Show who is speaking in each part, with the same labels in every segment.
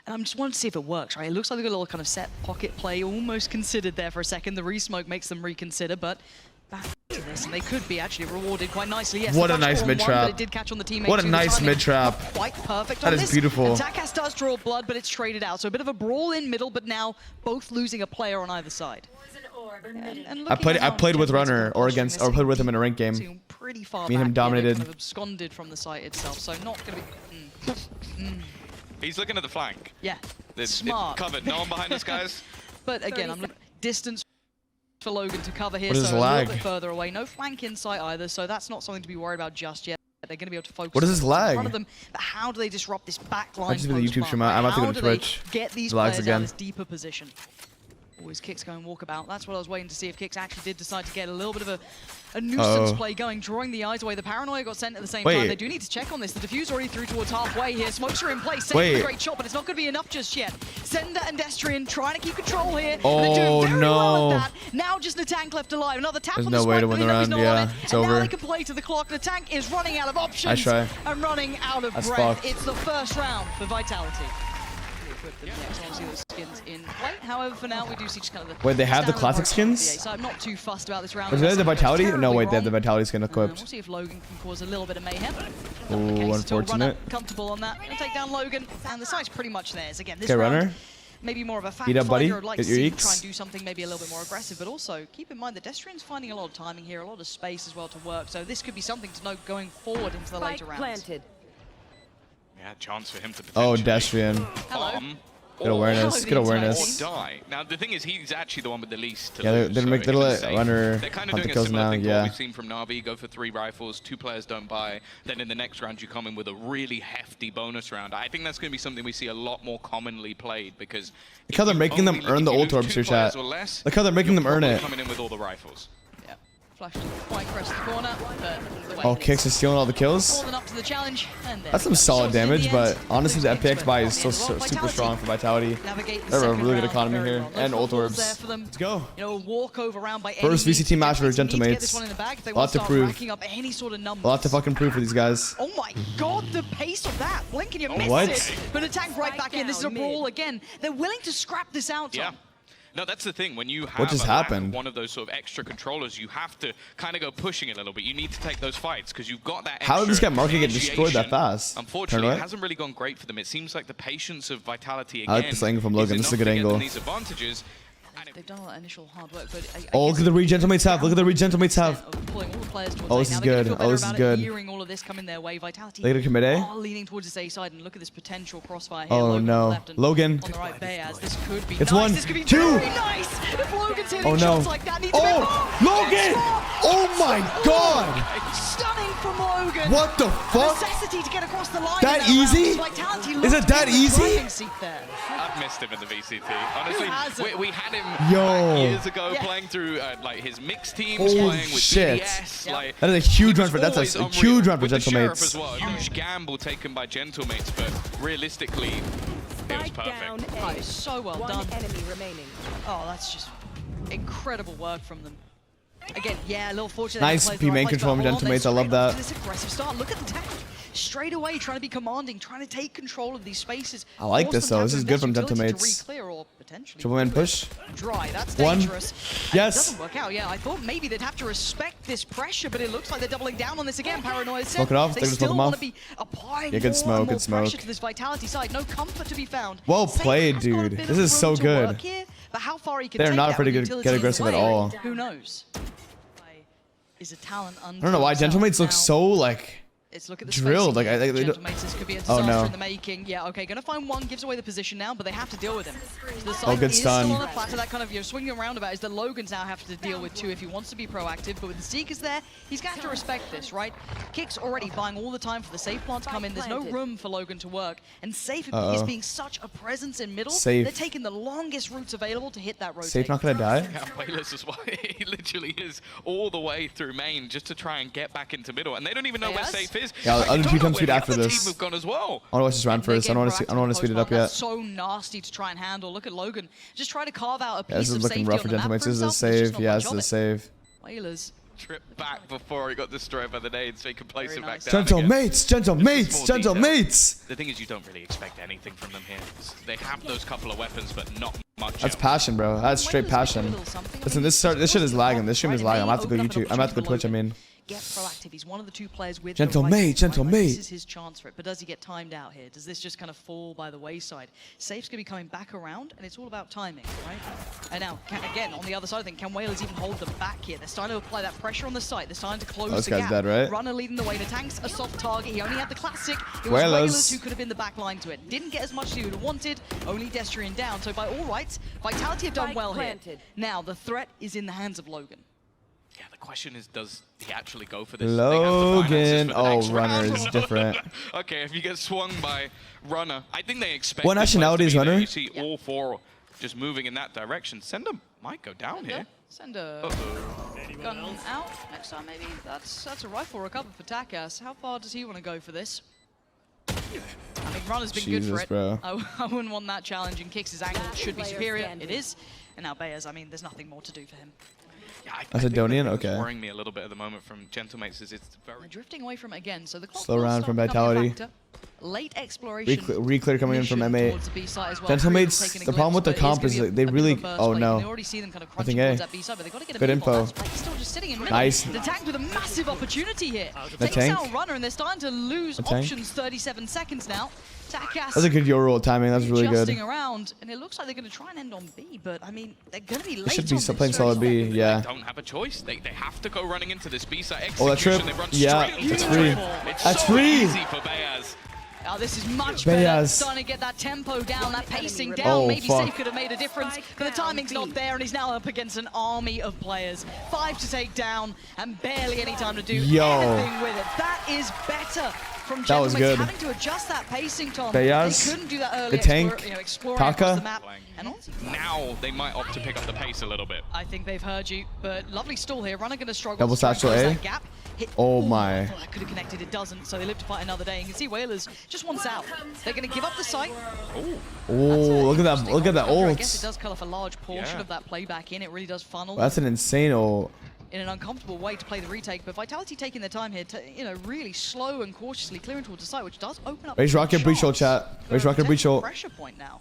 Speaker 1: And I'm just wanting to see if it works, right? It looks like they've got a little kind of set pocket play almost considered there for a second. The re-smoke makes them reconsider, but back to this, and they could be actually rewarded quite nicely. Yes,
Speaker 2: what a nice mid-trap.
Speaker 1: It did catch on the teammate.
Speaker 2: What a nice mid-trap.
Speaker 1: Quite perfect
Speaker 2: that
Speaker 1: on
Speaker 2: is
Speaker 1: this.
Speaker 2: beautiful.
Speaker 1: And Takas does draw blood, but it's traded out. So a bit of a brawl in middle, but now both losing a player on either side. And
Speaker 2: I played with Runner or played with him in a ranked game.
Speaker 1: Pretty far
Speaker 2: Me and him dominated.
Speaker 1: kind of absconded from the site itself, so not going to be.
Speaker 3: He's looking at the flank.
Speaker 1: Yeah,
Speaker 3: It's
Speaker 1: smart.
Speaker 3: covered. No one behind us, guys.
Speaker 1: But again, I'm looking distance for Logan to cover here,
Speaker 2: What is
Speaker 1: so a
Speaker 2: lag?
Speaker 1: little bit further away. No flank in sight either, so that's not something to be worried about just yet. They're going to be able to focus.
Speaker 2: What is this
Speaker 1: in
Speaker 2: lag?
Speaker 1: front of them, but how do they disrupt this back line?
Speaker 2: I just did the YouTube stream. I'm about to go to Twitch.
Speaker 1: Get these
Speaker 2: Lags
Speaker 1: players out of
Speaker 2: again.
Speaker 1: this deeper position. Always Kicks going walkabout. That's what I was waiting to see if Kicks actually did decide to get a little bit of a nuisance play going, drawing the eyes away. The paranoia got sent at the same time. They do need to check on this. The diffuse already through towards halfway here. Smokes are in place. Saving a great shot, but it's not going to be enough just yet. Sender and Destrian trying to keep control here.
Speaker 2: Oh,
Speaker 1: they're doing very well
Speaker 2: no.
Speaker 1: at that. Now just a tank left alive. Another tap
Speaker 2: There's
Speaker 1: on the
Speaker 2: no way
Speaker 1: spike,
Speaker 2: to
Speaker 1: but
Speaker 2: win
Speaker 1: they
Speaker 2: the
Speaker 1: know he's
Speaker 2: round.
Speaker 1: not on
Speaker 2: Yeah,
Speaker 1: it.
Speaker 2: it's
Speaker 1: And
Speaker 2: over.
Speaker 1: now they can play to the clock. The tank is running out of options.
Speaker 2: Nice try.
Speaker 1: And running out of
Speaker 2: That's
Speaker 1: breath.
Speaker 2: fucked.
Speaker 1: It's the first round for Vitality. The next one, see those skins in play. However, for now, we do see just kind of the.
Speaker 2: Wait, they have the
Speaker 1: standard
Speaker 2: classic
Speaker 1: approach
Speaker 2: skins?
Speaker 1: from the VA, so I'm not too fussed about this round.
Speaker 2: Was that the Vitality? No,
Speaker 1: Terribly
Speaker 2: wait, they have the
Speaker 1: wrong.
Speaker 2: Vitality skin equipped.
Speaker 1: We'll see if Logan can cause a little bit of mayhem.
Speaker 2: Ooh, unfortunate.
Speaker 1: Comfortable on that. Gonna take down Logan, and the site's pretty much theirs. Again, this
Speaker 2: Okay,
Speaker 1: round,
Speaker 2: Runner.
Speaker 1: maybe more of a fact
Speaker 2: Eat up, buddy.
Speaker 1: finder. I'd like
Speaker 2: Get
Speaker 1: to
Speaker 2: your
Speaker 1: see him
Speaker 2: eeks.
Speaker 1: try and do something maybe a little bit more aggressive, but also keep in mind that Destrian's finding a lot of timing here, a lot of space as well to work. So this could be something to note going forward into the later rounds.
Speaker 4: Planted.
Speaker 3: Yeah, chance for him to
Speaker 2: Oh,
Speaker 3: potentially
Speaker 2: Destrian.
Speaker 3: bomb.
Speaker 2: Good awareness. Good awareness.
Speaker 3: Or die. Now the thing is, he's actually the one with the least to
Speaker 2: Yeah,
Speaker 3: lose.
Speaker 2: they'll
Speaker 3: so
Speaker 2: let
Speaker 3: if it's safe,
Speaker 2: Runner
Speaker 3: they're kind of
Speaker 2: hunt the
Speaker 3: doing a
Speaker 2: kills
Speaker 3: similar
Speaker 2: now.
Speaker 3: thing to what
Speaker 2: Yeah.
Speaker 3: we've seen from Na'Vi. Go for 3 rifles, 2 players don't buy. Then in the next round, you come in with a really hefty bonus round. I think that's going to be something we see a lot more commonly played because
Speaker 2: Look how they're making them earn the ult orbs here, chat. Look how they're making them earn it.
Speaker 3: Coming in with all the rifles.
Speaker 1: Yeah, flash to the point, press the corner.
Speaker 2: Oh, Kicks is stealing all the kills.
Speaker 1: More than up to the challenge, and there
Speaker 2: That's some
Speaker 1: we go.
Speaker 2: solid
Speaker 1: So in
Speaker 2: damage,
Speaker 1: the
Speaker 2: but
Speaker 1: end,
Speaker 2: honestly, the
Speaker 1: losing
Speaker 2: FPX buy is
Speaker 1: Xbox
Speaker 2: still
Speaker 1: in the end.
Speaker 2: super strong for Vitality.
Speaker 1: Navigate the
Speaker 2: They have a
Speaker 1: second
Speaker 2: really good
Speaker 1: round
Speaker 2: economy
Speaker 1: very
Speaker 2: here.
Speaker 1: well. No
Speaker 2: And ult
Speaker 1: footballs
Speaker 2: orbs.
Speaker 1: there for them.
Speaker 2: Let's go.
Speaker 1: You know, walk over round by
Speaker 2: First
Speaker 1: any
Speaker 2: VCT
Speaker 1: means.
Speaker 2: match for
Speaker 1: They need to get this
Speaker 2: Gentlemates.
Speaker 1: one in the bag if they
Speaker 2: A
Speaker 1: want
Speaker 2: lot
Speaker 1: to
Speaker 2: to
Speaker 1: start
Speaker 2: prove.
Speaker 1: racking up any sort of numbers.
Speaker 2: A lot to fucking prove for these guys.
Speaker 1: Oh my god, the pace of that. Blink and you miss
Speaker 2: What?
Speaker 1: it. But attack right back in. This is a brawl again. They're willing to scrap this out, Tom.
Speaker 3: Yeah. No, that's the thing. When you have
Speaker 2: What just
Speaker 3: a lack
Speaker 2: happened?
Speaker 3: of one of those sort of extra controllers, you have to kind of go pushing a little bit. You need to take those fights because you've got that
Speaker 2: How did this
Speaker 3: extra
Speaker 2: guy Market get destroyed that
Speaker 3: initiation.
Speaker 2: fast?
Speaker 3: Unfortunately,
Speaker 2: Paranoia?
Speaker 3: it hasn't really gone great for them. It seems like the patience of Vitality again
Speaker 2: I like this angle from Logan. This is a good angle.
Speaker 3: These advantages.
Speaker 1: They've done a lot of initial hard work, but
Speaker 2: Oh, look at the read Gentlemates have. Look at the read Gentlemates have.
Speaker 1: Pulling all the players towards
Speaker 2: Oh,
Speaker 1: A.
Speaker 2: this
Speaker 1: Now
Speaker 2: is
Speaker 1: they're gonna
Speaker 2: good.
Speaker 1: feel
Speaker 2: Oh, this
Speaker 1: better
Speaker 2: is
Speaker 1: about it,
Speaker 2: good.
Speaker 1: hearing all of this come in their way. Vitality
Speaker 2: They gonna commit A?
Speaker 1: are leaning towards this A side, and look at this potential crossfire here.
Speaker 2: Oh,
Speaker 1: Logan on the
Speaker 2: no.
Speaker 1: left and
Speaker 2: Logan.
Speaker 1: on the right, Bayaz. This could be
Speaker 2: It's
Speaker 1: nice.
Speaker 2: one,
Speaker 1: This could be
Speaker 2: two.
Speaker 1: very nice. If Logan's hitting
Speaker 2: Oh, no.
Speaker 1: shots like that, needs to be
Speaker 2: Oh,
Speaker 1: more.
Speaker 2: Logan! Oh my god!
Speaker 1: Stunning from Logan.
Speaker 2: What the fuck?
Speaker 1: Necessity to get across the line.
Speaker 2: That
Speaker 1: in round.
Speaker 2: easy?
Speaker 1: Vitality
Speaker 2: Is
Speaker 1: looked
Speaker 2: it that
Speaker 1: in the
Speaker 2: easy?
Speaker 1: driving seat there.
Speaker 3: I've missed him in the VCT.
Speaker 1: hasn't?
Speaker 3: Honestly, we had him
Speaker 2: Yo.
Speaker 3: back years ago
Speaker 1: Yeah.
Speaker 3: playing through like his mixed teams,
Speaker 2: Holy
Speaker 3: playing with
Speaker 2: shit.
Speaker 3: BDS.
Speaker 1: Yeah.
Speaker 3: Like,
Speaker 2: That is a huge run for
Speaker 3: it's
Speaker 2: that's a
Speaker 3: always
Speaker 2: huge
Speaker 3: unreal.
Speaker 2: run for
Speaker 3: With the Sheriff
Speaker 2: Gentlemates.
Speaker 3: as well. A huge gamble taken by Gentlemates, but realistically, it was
Speaker 4: Spike down
Speaker 3: perfect.
Speaker 1: Oh,
Speaker 4: A.
Speaker 1: it's so well
Speaker 4: One
Speaker 1: done.
Speaker 4: enemy remaining.
Speaker 1: Oh, that's just incredible work from them. Again, yeah, a little fortunate.
Speaker 2: Nice
Speaker 1: they
Speaker 2: P main
Speaker 1: place,
Speaker 2: control
Speaker 1: but
Speaker 2: from
Speaker 1: hold on, they're
Speaker 2: Gentlemates, I love
Speaker 1: straight up
Speaker 2: that.
Speaker 1: to This aggressive start. Look at the tank. Straight away, trying to be commanding, trying to take control of these spaces.
Speaker 2: I like
Speaker 1: Force
Speaker 2: this,
Speaker 1: them to
Speaker 2: though.
Speaker 1: have
Speaker 2: This
Speaker 1: to
Speaker 2: is good from
Speaker 1: invest utility to
Speaker 2: Gentlemates.
Speaker 1: re-clear or potentially
Speaker 2: Triple man push.
Speaker 1: dry. That's
Speaker 2: One.
Speaker 1: dangerous. And
Speaker 2: Yes.
Speaker 1: It doesn't work out. Yeah, I thought maybe they'd have to respect this pressure, but it looks like they're doubling down on this again. Paranoia said
Speaker 2: Smoke it off.
Speaker 1: they
Speaker 2: They're gonna smoke
Speaker 1: still
Speaker 2: them
Speaker 1: want
Speaker 2: off.
Speaker 1: to be applying
Speaker 2: Yeah, good
Speaker 1: more
Speaker 2: smoke,
Speaker 1: and more
Speaker 2: good smoke.
Speaker 1: pressure to this Vitality side. No comfort to be found.
Speaker 2: Well
Speaker 1: Safe
Speaker 2: played,
Speaker 1: has got a
Speaker 2: dude.
Speaker 1: bit
Speaker 2: This
Speaker 1: of
Speaker 2: is so
Speaker 1: room to
Speaker 2: good.
Speaker 1: work here, but how far he can
Speaker 2: They're
Speaker 1: take
Speaker 2: not
Speaker 1: that
Speaker 2: afraid to
Speaker 1: with
Speaker 2: get
Speaker 1: utility
Speaker 2: aggressive at
Speaker 1: play,
Speaker 2: all.
Speaker 1: Who knows? Is a talent
Speaker 2: I don't know why Gentlemates look so like
Speaker 1: Let's look at the
Speaker 2: drilled.
Speaker 1: spacing
Speaker 2: Like
Speaker 1: here.
Speaker 2: they don't.
Speaker 1: Gentlemates, this could be a
Speaker 2: Oh,
Speaker 1: disaster
Speaker 2: no.
Speaker 1: in the making. Yeah, okay, gonna find one, gives away the position now, but they have to deal with him. So the
Speaker 2: Oh,
Speaker 1: side
Speaker 2: good
Speaker 1: is
Speaker 2: stun.
Speaker 1: still on a platter, that kind of, you're swinging around about is that Logan's now have to deal with too if he wants to be proactive, but with the Seekers there, he's gonna have to respect this, right? Kick's already buying all the time for the safe plant to come in. There's no room for Logan to work, and Safe is being such a presence in middle.
Speaker 2: Safe.
Speaker 1: They're taking the longest routes available to hit that rotate.
Speaker 2: Safe not gonna die.
Speaker 3: Yeah, Wayless as well. He literally is all the way through main just to try and get back into middle, and they don't even know where
Speaker 1: Yes.
Speaker 3: Safe is.
Speaker 2: Yeah,
Speaker 3: Like,
Speaker 2: I'll
Speaker 3: they
Speaker 2: do
Speaker 3: don't know
Speaker 2: time
Speaker 3: where
Speaker 2: speed
Speaker 3: the
Speaker 2: after
Speaker 3: other
Speaker 2: this.
Speaker 3: team have gone as well.
Speaker 2: I want to watch this round first. I don't want to speed it up yet.
Speaker 1: That's so nasty to try and handle. Look at Logan. Just try to carve out a piece
Speaker 2: Yeah, this is
Speaker 1: of
Speaker 2: looking
Speaker 1: safety
Speaker 2: rough
Speaker 1: on
Speaker 2: for
Speaker 1: the map
Speaker 2: Gentlemates.
Speaker 1: for
Speaker 2: This is a
Speaker 1: himself. There's just
Speaker 2: save.
Speaker 1: not
Speaker 2: Yeah,
Speaker 1: much
Speaker 2: this is
Speaker 1: of
Speaker 2: a
Speaker 1: it.
Speaker 2: save.
Speaker 1: Whalers
Speaker 3: trip back before he got destroyed by the nades, so he could place
Speaker 1: Very
Speaker 3: it
Speaker 1: nice.
Speaker 3: back down
Speaker 2: Gentle
Speaker 3: again.
Speaker 2: mates, gentle mates,
Speaker 3: Small
Speaker 2: gentle
Speaker 3: detail.
Speaker 2: mates.
Speaker 3: The thing is, you don't really expect anything from them here. They have those couple of weapons, but not much
Speaker 2: That's
Speaker 3: else.
Speaker 2: passion, bro. That's straight passion. Listen, this shit is lagging. This stream is lagging. I'm about to go YouTube. I'm about to go Twitch. I mean.
Speaker 1: Get proactive. He's one of the two players with
Speaker 2: Gentle
Speaker 1: the
Speaker 2: mate, gentle
Speaker 1: Like,
Speaker 2: mate.
Speaker 1: This is his chance for it. But does he get timed out here? Does this just kind of fall by the wayside? Safe's going to be coming back around, and it's all about timing, right? And now, again, on the other side of things, can Whalers even hold them back here? They're starting to apply that pressure on the site. They're starting to close
Speaker 2: this
Speaker 1: the
Speaker 2: guy's
Speaker 1: gap.
Speaker 2: dead, right?
Speaker 1: Runner leading the way. The tank's a soft target. He only had the classic. It was
Speaker 2: Whalers.
Speaker 1: Whalers who could have been the back line to it. Didn't get as much as he would have wanted. Only Destrian down. So by all rights, Vitality have done well here. Now, the threat is in the hands of Logan.
Speaker 3: Yeah, the question is, does he actually go for this?
Speaker 2: Logan. Oh,
Speaker 3: next
Speaker 2: Runner
Speaker 3: round.
Speaker 2: is different.
Speaker 3: Okay, if you get swung by Runner, I think they expect.
Speaker 2: What nationality is Runner?
Speaker 3: You see all four just moving in that direction. Sender might go down here.
Speaker 1: Sender gun out. Next time, maybe that's a rifle recover for Takas. How far does he want to go for this? I mean, Runner's been good for it.
Speaker 2: Bro.
Speaker 1: I wouldn't want that challenge, and Kicks' angle should be superior. It is. And now Bayers, I mean, there's nothing more to do for him.
Speaker 3: Yeah,
Speaker 2: That's a Donian? Okay.
Speaker 3: What's worrying me a little bit at the moment from Gentlemates is it's
Speaker 1: They're
Speaker 3: very...
Speaker 1: drifting away from it again, so the clock
Speaker 2: Slow
Speaker 1: will
Speaker 2: round
Speaker 1: start
Speaker 2: from
Speaker 1: becoming a
Speaker 2: Vitality.
Speaker 1: factor. Late exploration.
Speaker 2: Reclear coming in from
Speaker 1: mission
Speaker 2: M8.
Speaker 1: towards the B side as well.
Speaker 2: Gentlemates,
Speaker 1: Taking a
Speaker 2: the problem with
Speaker 1: glimpse,
Speaker 2: the
Speaker 1: but it
Speaker 2: comp is
Speaker 1: gonna
Speaker 2: that
Speaker 1: be a
Speaker 2: they
Speaker 1: bit
Speaker 2: really...
Speaker 1: of a burst
Speaker 2: Oh
Speaker 1: play.
Speaker 2: no.
Speaker 1: They already see them kind of
Speaker 2: I
Speaker 1: crunching
Speaker 2: think
Speaker 1: towards
Speaker 2: A.
Speaker 1: that B side, but they've got to get a
Speaker 2: Good
Speaker 1: move on.
Speaker 2: info.
Speaker 1: Spike is still just sitting in middle.
Speaker 2: Nice.
Speaker 1: The tank with a massive opportunity here.
Speaker 2: The
Speaker 1: Takes
Speaker 2: tank.
Speaker 1: out Runner, and they're starting to lose
Speaker 2: tank.
Speaker 1: options. 37 seconds now. Takas
Speaker 2: That's a good Euro timing. That's really good.
Speaker 1: adjusting around, and it looks like they're going to try and end on B, but I mean, they're going to be late
Speaker 2: They should
Speaker 1: on
Speaker 2: be
Speaker 1: this.
Speaker 2: playing solid B. Yeah.
Speaker 3: They don't have a choice. They have to go running into this B side.
Speaker 2: Oh, that trip.
Speaker 3: Execution, they run
Speaker 2: Yeah,
Speaker 3: straight into
Speaker 2: it's
Speaker 3: the
Speaker 2: free.
Speaker 3: trip. It's
Speaker 2: That's
Speaker 3: so
Speaker 2: free.
Speaker 3: easy for Bayaz.
Speaker 1: Oh, this is much better.
Speaker 2: Bayaz.
Speaker 1: Starting to get that tempo down, that pacing down.
Speaker 2: Oh,
Speaker 1: Maybe
Speaker 2: fuck.
Speaker 1: Safe could have made a difference, but the timing's not there, and he's now up against an army of players. 5 to take down, and barely any time to do anything with it. That is better from
Speaker 2: That was
Speaker 1: Gentlemates.
Speaker 2: good.
Speaker 1: Having to adjust that pacing, Tom.
Speaker 2: Bayaz,
Speaker 1: They couldn't do that earlier.
Speaker 2: the tank,
Speaker 1: Exploring
Speaker 2: Taka.
Speaker 1: across the map. And honestly,
Speaker 3: Now they might opt to pick up the pace a little bit.
Speaker 1: I think they've heard you, but lovely stall here. Runner going to struggle
Speaker 2: Double
Speaker 1: to try and
Speaker 2: satchel
Speaker 1: close
Speaker 2: A.
Speaker 1: that gap. Hit.
Speaker 2: Oh
Speaker 1: Ooh,
Speaker 2: my.
Speaker 1: I thought that could have connected. It doesn't, so they live to fight another day. And you can see Whalers just wants out. They're going to give up the site.
Speaker 2: Oh, look at that! Look at that
Speaker 1: I guess it
Speaker 2: ult.
Speaker 1: does cut off a large portion
Speaker 3: Yeah.
Speaker 1: of that playback in. It really does funnel
Speaker 2: That's an insane ult.
Speaker 1: in an uncomfortable way to play the retake. But Vitality taking their time here, to, really slow and cautiously clearing towards the site, which does open up.
Speaker 2: Raise rocket breach ult,
Speaker 1: shots
Speaker 2: chat.
Speaker 1: for
Speaker 2: Raise
Speaker 1: a
Speaker 2: rocket breach
Speaker 1: potential
Speaker 2: ult.
Speaker 1: Pressure point now.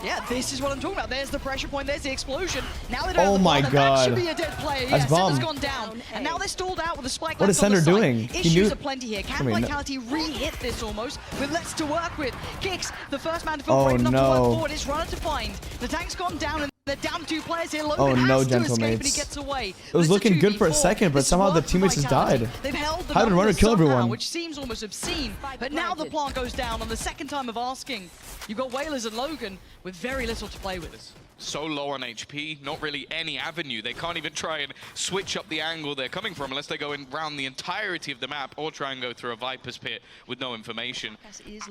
Speaker 1: Yeah, this is what I'm talking about. There's the pressure point. There's the explosion. Now they don't
Speaker 2: Oh
Speaker 1: have the
Speaker 2: my
Speaker 1: bomb, and
Speaker 2: God.
Speaker 1: that should be a dead player.
Speaker 2: That's
Speaker 1: Yeah, Sender's
Speaker 2: bomb.
Speaker 1: gone down, and now they're stalled out with a spike.
Speaker 2: What is
Speaker 1: left on the
Speaker 2: Sender
Speaker 1: site.
Speaker 2: doing? He
Speaker 1: Issues
Speaker 2: knew-
Speaker 1: are plenty here. Can
Speaker 2: I mean,
Speaker 1: Vitality re-hit this almost with less to work with? Kicks the first man to feel
Speaker 2: Oh,
Speaker 1: brave enough to work
Speaker 2: no.
Speaker 1: forward. It's Runner to find. The tank's gone down, and they're down 2 players here. Logan
Speaker 2: Oh, no,
Speaker 1: has to escape, and he
Speaker 2: Gentlemates.
Speaker 1: gets away.
Speaker 2: It was
Speaker 1: But it's
Speaker 2: looking good for a
Speaker 1: 2v4.
Speaker 2: second, but
Speaker 1: This
Speaker 2: somehow the
Speaker 1: worked for
Speaker 2: teammates just
Speaker 1: Vitality.
Speaker 2: died.
Speaker 1: They've held the
Speaker 2: How did Runner
Speaker 1: numbers
Speaker 2: kill
Speaker 1: somehow,
Speaker 2: everyone?
Speaker 1: which seems almost obscene. But now the plant goes down on the second time of asking. You've got Whalers and Logan with very little to play with.
Speaker 3: So low on HP, not really any avenue. They can't even try and switch up the angle they're coming from unless they go in around the entirety of the map or try and go through a Viper's pit with no information.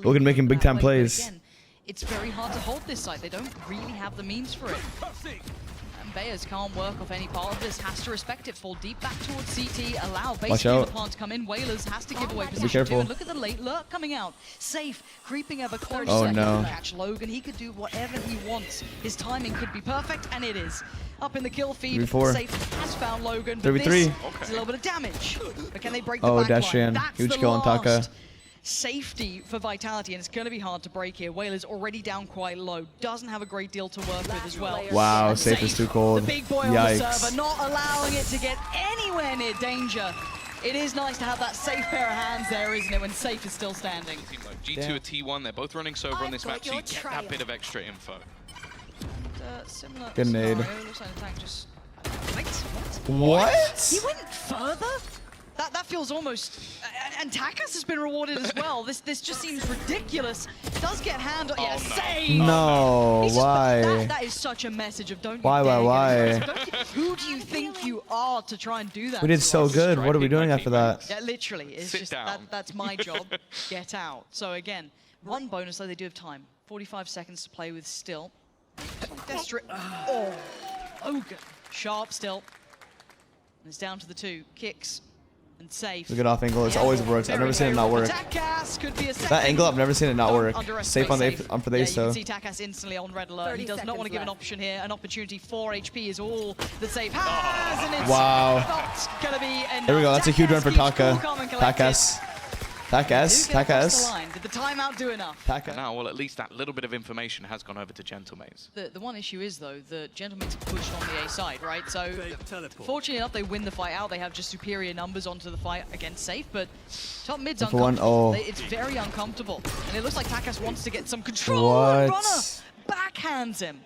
Speaker 2: Logan making big time plays.
Speaker 1: Again, it's very hard to hold this site. They don't really have the means for it. And Bayers can't work off any part of this. Has to respect it. Fall deep back towards CT. Allow basically
Speaker 2: out.
Speaker 1: the plant to come in. Whalers has to give away position
Speaker 2: careful.
Speaker 1: too. And look at the late lurk coming out. Safe, creeping ever closer.
Speaker 2: Oh,
Speaker 1: He
Speaker 2: no.
Speaker 1: can catch Logan. He could do whatever he wants. His timing could be perfect, and it is. Up in the kill feed,
Speaker 2: 3v4.
Speaker 1: Safe has found Logan. But
Speaker 2: 3v3.
Speaker 1: this is a little bit of damage. But can they break the
Speaker 2: Oh,
Speaker 1: back line?
Speaker 2: Destrian.
Speaker 1: That's
Speaker 2: Huge
Speaker 1: the
Speaker 2: kill on Taka.
Speaker 1: last safety for Vitality, and it's going to be hard to break here. Whalers already down quite low. Doesn't have a great deal to work with as well.
Speaker 2: Wow,
Speaker 1: And
Speaker 2: Safe is too cold.
Speaker 1: The big boy on the
Speaker 2: Yikes.
Speaker 1: server, not allowing it to get anywhere near danger. It is nice to have that safe pair of hands there, isn't it, when Safe is still standing.
Speaker 3: Team like G2 or T1, they're both running Sober on this map, so you get that bit of extra info.
Speaker 1: Similar
Speaker 2: Good nade.
Speaker 1: scenario. Looks like the tank just... Wait,
Speaker 2: What?
Speaker 1: He went further? That feels almost... And Takas has been rewarded as well. This just seems ridiculous. Does get hand on... Yeah,
Speaker 3: Oh, no.
Speaker 1: save!
Speaker 2: No,
Speaker 1: He's just-
Speaker 2: why?
Speaker 1: That is such a message of don't you
Speaker 2: Why,
Speaker 1: dare
Speaker 2: why?
Speaker 1: get aggressive. Who do you think you are to try and do that?
Speaker 2: We did
Speaker 1: to
Speaker 2: so
Speaker 1: us?
Speaker 2: good. What are we doing after that?
Speaker 1: Yeah, literally. It's
Speaker 3: Sit
Speaker 1: just
Speaker 3: down.
Speaker 1: that's my job. Get out. So again, one bonus though, they do have time. 45 seconds to play with still. Oh, Logan. Sharp still. And it's down to the 2. Kicks. and safe.
Speaker 2: It's a good off angle. It's always works. I've never seen it not work. That angle, I've never seen it not work. Safe on the for the ace, though.
Speaker 1: You can see Takas instantly on red alert. He does not want to give an option here. An opportunity. 4 HP is all that safe has, and it's not gonna be enough.
Speaker 2: There we go. That's a huge run for Taka. Takas.
Speaker 1: Did the timeout do enough?
Speaker 3: Now, well, at least that little bit of information has gone over to Gentlemates.
Speaker 1: The one issue is, though, the Gentlemates pushed on the A side, right? So, fortunately enough, they win the fight out. They have just superior numbers onto the fight against Safe, but top mid's uncomfortable. It's very uncomfortable. And it looks like Takas wants to get some control. Runner backhands him.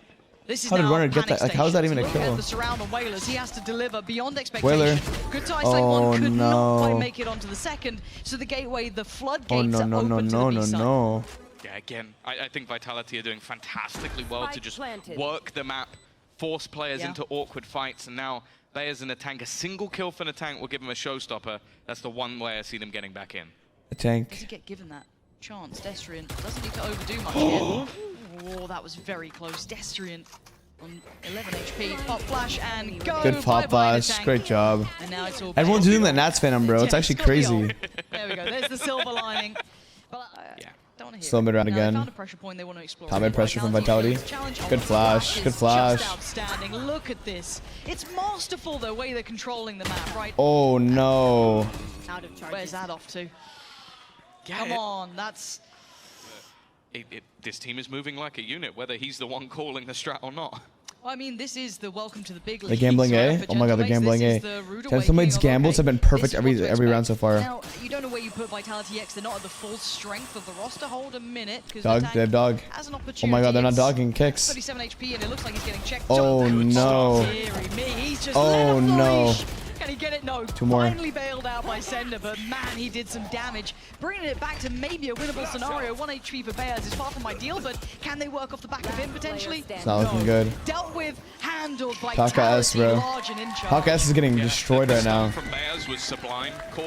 Speaker 1: This is
Speaker 2: how did Runner get that? Like, how is that even a kill?
Speaker 1: The surround on Whalers, he has to deliver beyond expectation.
Speaker 2: Whaler.
Speaker 1: Good tie side one, could not quite make it onto the second. So the gateway, the floodgates are open to the B side.
Speaker 3: Yeah, again, I think Vitality are doing fantastically well to just work the map, force players into awkward fights, and now Bayers in a tank. A single kill for the tank will give him a showstopper. That's the one way I see them getting back in.
Speaker 2: A tank.
Speaker 1: Does he get given that chance? Destrian doesn't need to overdo much here. Oh, that was very close. Destrian on 11 HP. Pop flash and go.
Speaker 2: Good pop flash. Great job.
Speaker 1: And now it's all
Speaker 2: everyone's doing that Nats Phantom, bro. It's actually crazy.
Speaker 1: There we go. There's the silver lining. But don't want to hear
Speaker 2: slow mid round again.
Speaker 1: Found a pressure point they want to explore.
Speaker 2: Top mid pressure from Vitality. Good flash. Good flash.
Speaker 1: Just outstanding. Look at this. It's masterful the way they're controlling the map, right?
Speaker 2: Oh no.
Speaker 1: Where's that off to? Come on, that's.
Speaker 3: This team is moving like a unit, whether he's the one calling the strat or not.
Speaker 1: Well, I mean, this is the welcome to the big league.
Speaker 2: The gambling A? Oh my god, the gambling A. Gentlemates gambles have been perfect every round so far.
Speaker 1: Now, you don't know where you put Vitality X. They're not at the full strength of the roster. Hold a minute.
Speaker 2: Dog, they have dog. Oh my god, they're not dogging kicks.
Speaker 1: 37 HP, and it looks like he's getting checked.
Speaker 2: Oh no. Oh no.
Speaker 1: Can he get it? No.
Speaker 2: Two more.
Speaker 1: Finally bailed out by Sender, but man, he did some damage. Bringing it back to maybe a winnable scenario. 1 HP for Bayers is far from ideal, but can they work off the back of him potentially?
Speaker 2: It's not looking good.
Speaker 1: Dealt with, handled by
Speaker 2: Taka S, bro. Taka S is getting destroyed right now.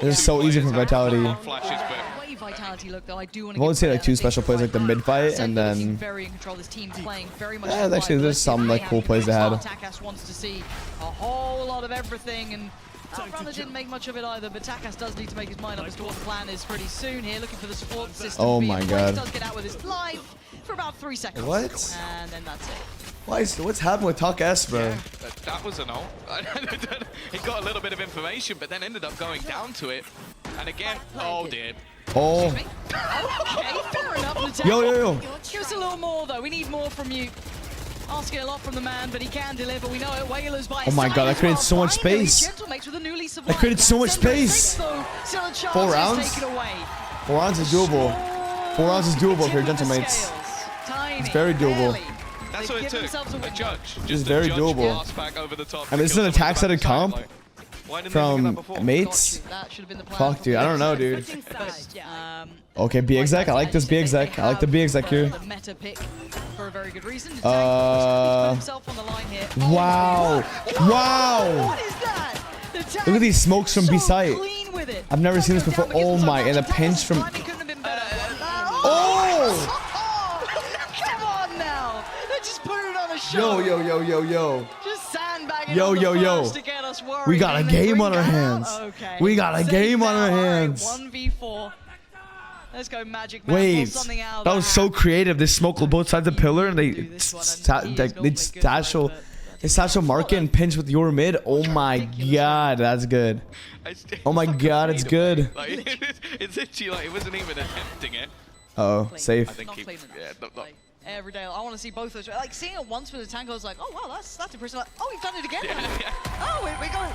Speaker 2: This is so easy for Vitality.
Speaker 1: Vitality look, though, I do want
Speaker 2: I've only seen like 2 special plays, like the mid fight, and then
Speaker 1: very in control. This team's playing very much.
Speaker 2: Yeah, actually, there's some like cool plays they had.
Speaker 1: Takas wants to see a whole lot of everything, and Runner didn't make much of it either. But Takas does need to make his mind up as to what the plan is pretty soon here. Looking for the support system.
Speaker 2: Oh my god!
Speaker 1: Does get out with his life for about 3 seconds.
Speaker 2: What?
Speaker 1: And then that's it.
Speaker 2: What's happened with Taka S, bro?
Speaker 3: Yeah, that was an ult. He got a little bit of information, but then ended up going down to it. And again, oh dear.
Speaker 2: Oh.
Speaker 1: Okay, fair enough.
Speaker 2: Yo.
Speaker 1: Give us a little more, though. We need more from you. Asking a lot from the man, but he can deliver. We know it. Whalers by
Speaker 2: oh my god, that created so much space. That created so much space. 4 rounds? 4 rounds is doable. 4 rounds is doable for your Gentlemates. It's very doable.
Speaker 3: That's what it took. A judge.
Speaker 2: It's very doable. I mean, this is an attack-sided comp from mates. Fuck, dude. I don't know, dude. Okay, B exec. I like this B exec. I like the B exec here. Wow. Wow. Look at these smokes from B site. I've never seen this before. Oh my, and a pinch from. Oh!
Speaker 1: Come on now. They're just putting it on a
Speaker 2: Yo.
Speaker 1: show. Just sandbagging.
Speaker 2: Yo.
Speaker 1: To get us worried.
Speaker 2: We got a game on our hands.
Speaker 1: Okay.
Speaker 2: We got a game on our hands.
Speaker 1: 1v4. Let's go, Magic.
Speaker 2: Wait, that was so creative. They smoke both sides of the pillar, and they satchel market and pinch with your mid. Oh my god, that's good. Oh my god, it's good.
Speaker 3: It's literally like it wasn't even attempting it.
Speaker 2: Uh oh, safe.
Speaker 3: I think
Speaker 1: every day, I want to see both those. Like seeing it once with the tank, I was like, oh wow, that's impressive. Like, oh, we've done it again. Oh, we got